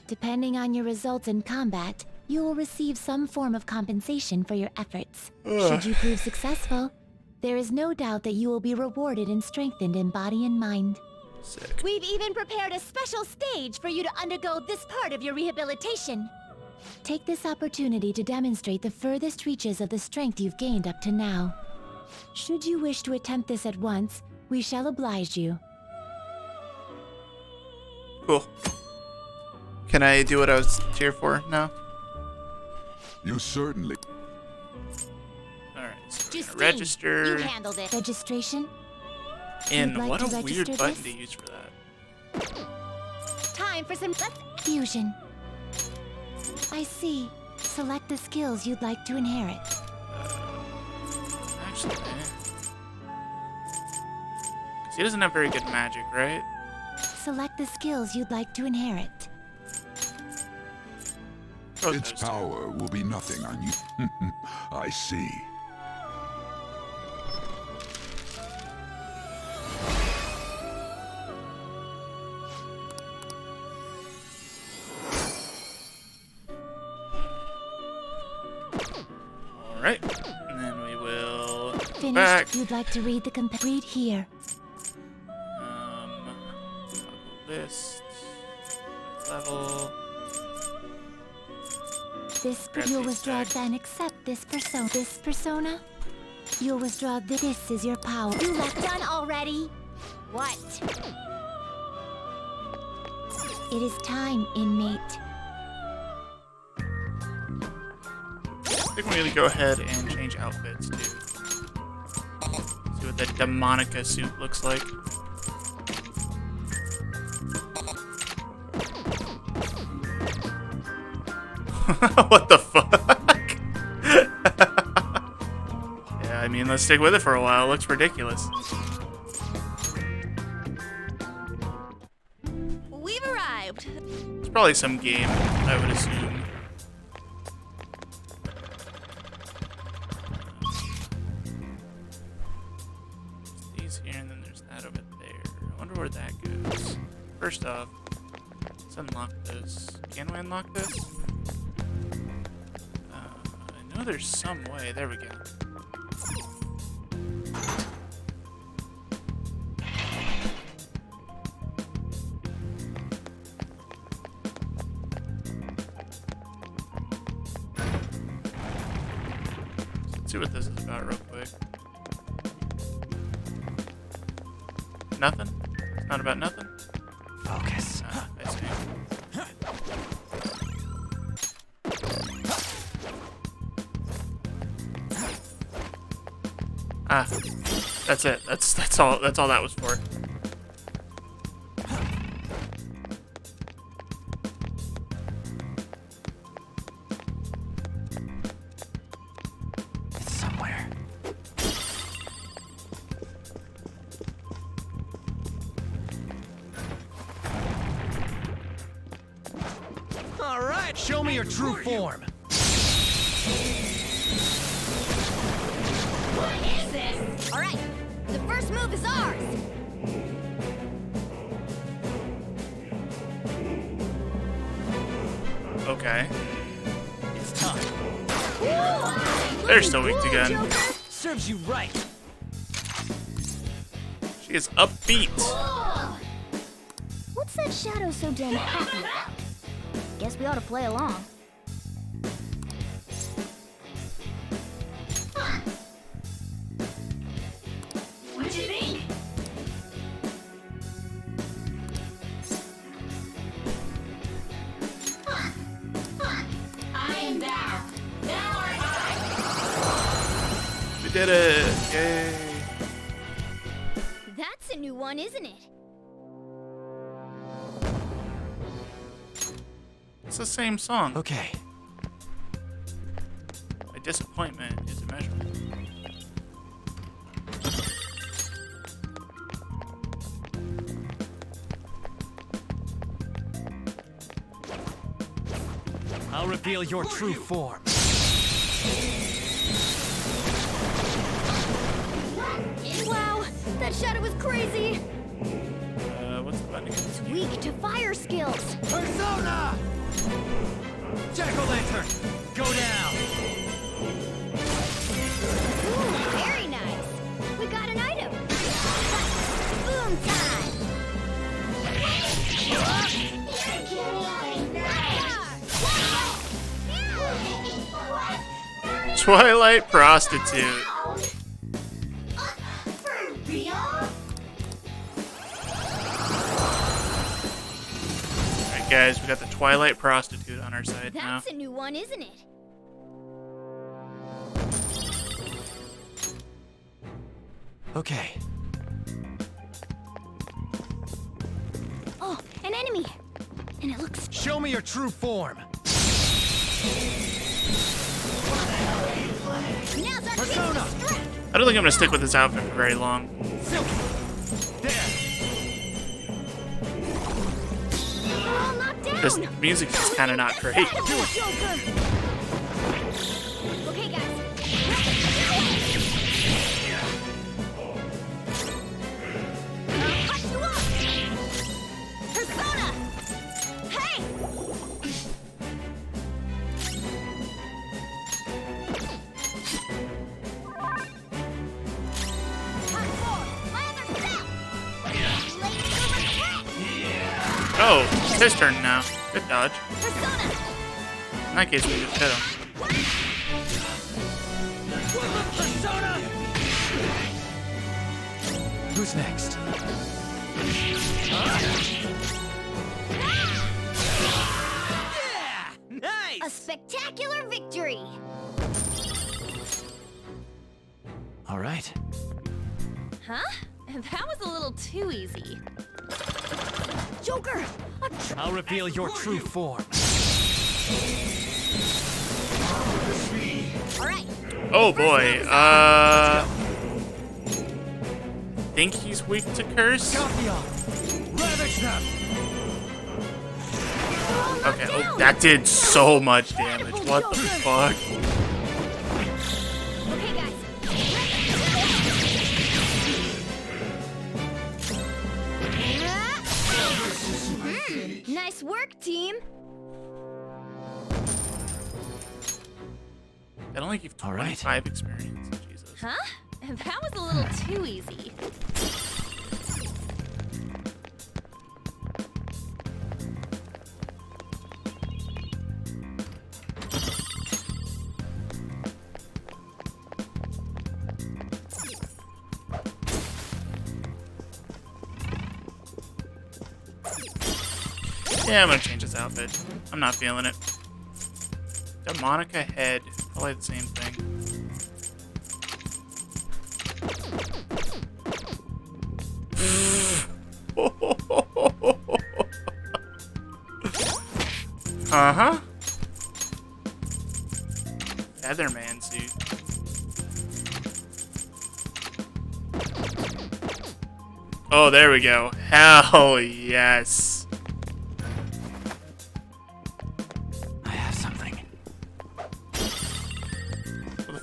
Depending on your results in combat, you will receive some form of compensation for your efforts. Should you prove successful, there is no doubt that you will be rewarded and strengthened in body and mind. Sick. We've even prepared a special stage for you to undergo this part of your rehabilitation. Take this opportunity to demonstrate the furthest reaches of the strength you've gained up to now. Should you wish to attempt this at once, we shall oblige you. Cool. Can I do what I was here for now? You certainly. Alright, so we're Justine, gonna register. You handled it. Registration? And You'd like what to a weird register button this? to use for that. Time for some fusion. I see. Select the skills you'd like to inherit. Actually, because he doesn't have very good magic, right? Select the skills you'd like to inherit. Its power will be nothing on you. I see. Alright. And then we will go Finished. back. You'd like to read the read here. List. Level. You'll withdraw then accept this persona. This persona? You'll withdraw this is your power. You left done already? What? It is time, inmate. I think we're gonna go ahead and change outfits too. See what the Demonica suit looks like. What the fuck? Yeah, I mean, let's stick with it for a while. It looks ridiculous. We've arrived. It's probably some game, I would assume. There's these here, and then there's that over there. I wonder where that goes. First off, let's unlock this. Can we unlock this? I know there's some way. There we go. Let's see what this is about real quick. Nothing? It's not about nothing? Focus. I see. Ah, that's it. That's all that was for. It's somewhere. All right, show me your true form. What is this? All right, the first move is ours. Okay. It's time. They're still weak to gun. Serves you right. She is upbeat. What's that shadow so damn happy about? Guess we ought to play along. What'd you think? I am thou. Thou art I. We did it. Yay. That's a new one, isn't it? It's the same song. Okay. My disappointment is immeasurable. I'll reveal your true form. Wow, that shadow was crazy. What's the button again? It's weak to fire skills. Persona! Jack-o'-lantern, go down! Ooh, very nice. We got an item. Boom time. Twilight Prostitute. Alright guys, we got the Twilight Prostitute on our side now. That's a new one, isn't it? Okay. Oh, an enemy. And it looks... Show me your true form. Now's our Persona! I don't think I'm gonna stick with this outfit for very long. Silky! There! We're all knocked down. This music is kind of not great. Okay, guys. I'll cut you up. Persona! Hey! Oh, it's his turn now. Good dodge. In that case, we just hit him. Who's next? Yeah! Nice! A spectacular victory! All right. Huh? That was a little too easy. Joker! I'll reveal your true form. Alright. Oh boy, think he's weak to curse? Okay, oh, that did so much damage. What the fuck? Okay, guys. Nice work, team. That only gave 25 experience. Jesus. Huh? That was a little too easy. Yeah, I'm gonna change his outfit. I'm not feeling it. Demonica head. Probably the same thing. Uh-huh. Featherman suit. Oh, there we go. Hell yes.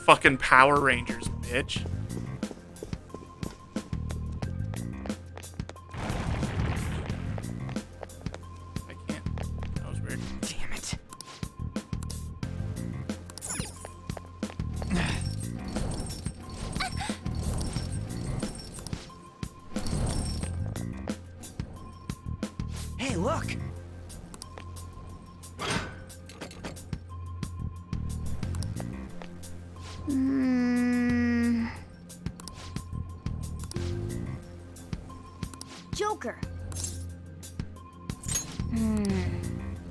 Fucking Power Rangers, bitch. I can't. That was weird. Damn it. Hey, look. Joker.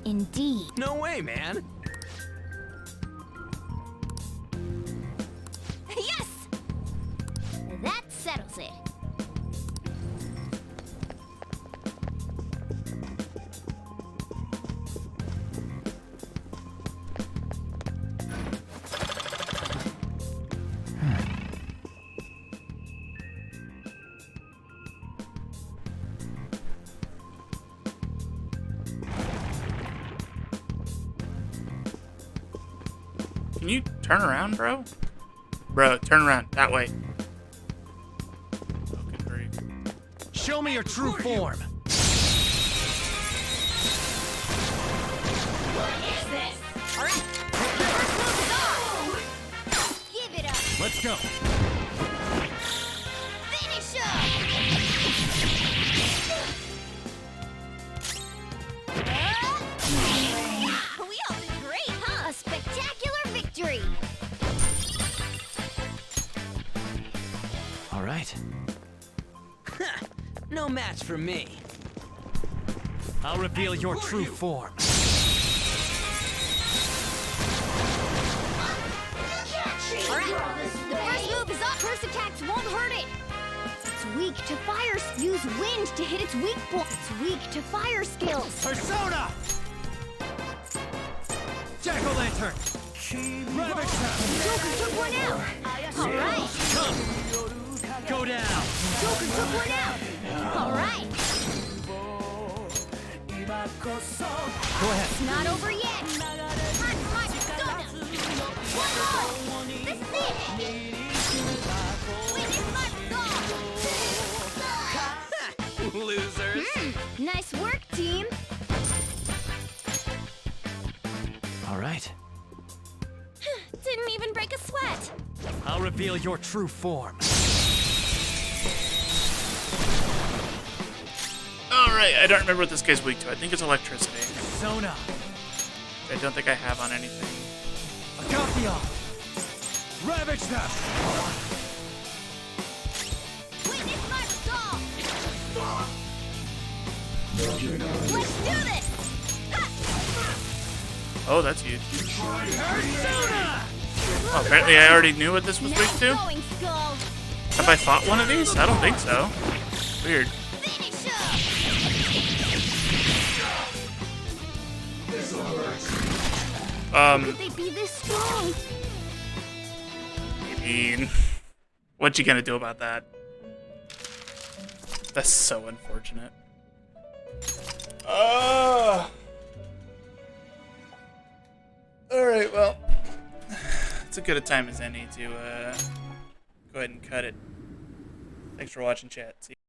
Indeed. No way, man. Yes! That settles it. Can you turn around, bro? Bro, turn around. That way. Oh, good grief. Show me your true form. What is this? Alright. Give it up. Let's go. Finish up. We all did great, huh? A spectacular victory. All right. No match for me. I'll reveal your true form. Alright, the first move is up. Curse attacks won't hurt it. It's weak to fire. Use wind to hit its weak point. It's weak to fire skills. Persona! Jack-o'-lantern! Rabbit trap! Joker took one out. Alright. Come! Go down! Joker took one out. Alright. Go ahead. It's not over yet. Time for my persona. One more. This is it. Win is my goal. Losers. Nice work, team. All right. Didn't even break a sweat. I'll reveal your true form. All Alright, I don't remember what this guy's weak to. I think it's electricity. Persona. I don't think I have on anything. Agapion. Ravage them. Witness my stall! Let's do this! Oh, that's huge. Persona. Oh, apparently I already knew what this was weak to. Have I fought one of these? I don't think so. Weird. Could they be this strong? I mean, what you gonna do about that? That's so unfortunate. Alright, well, it's as good a time as any to go ahead and cut it. Thanks for watching, chat. See you.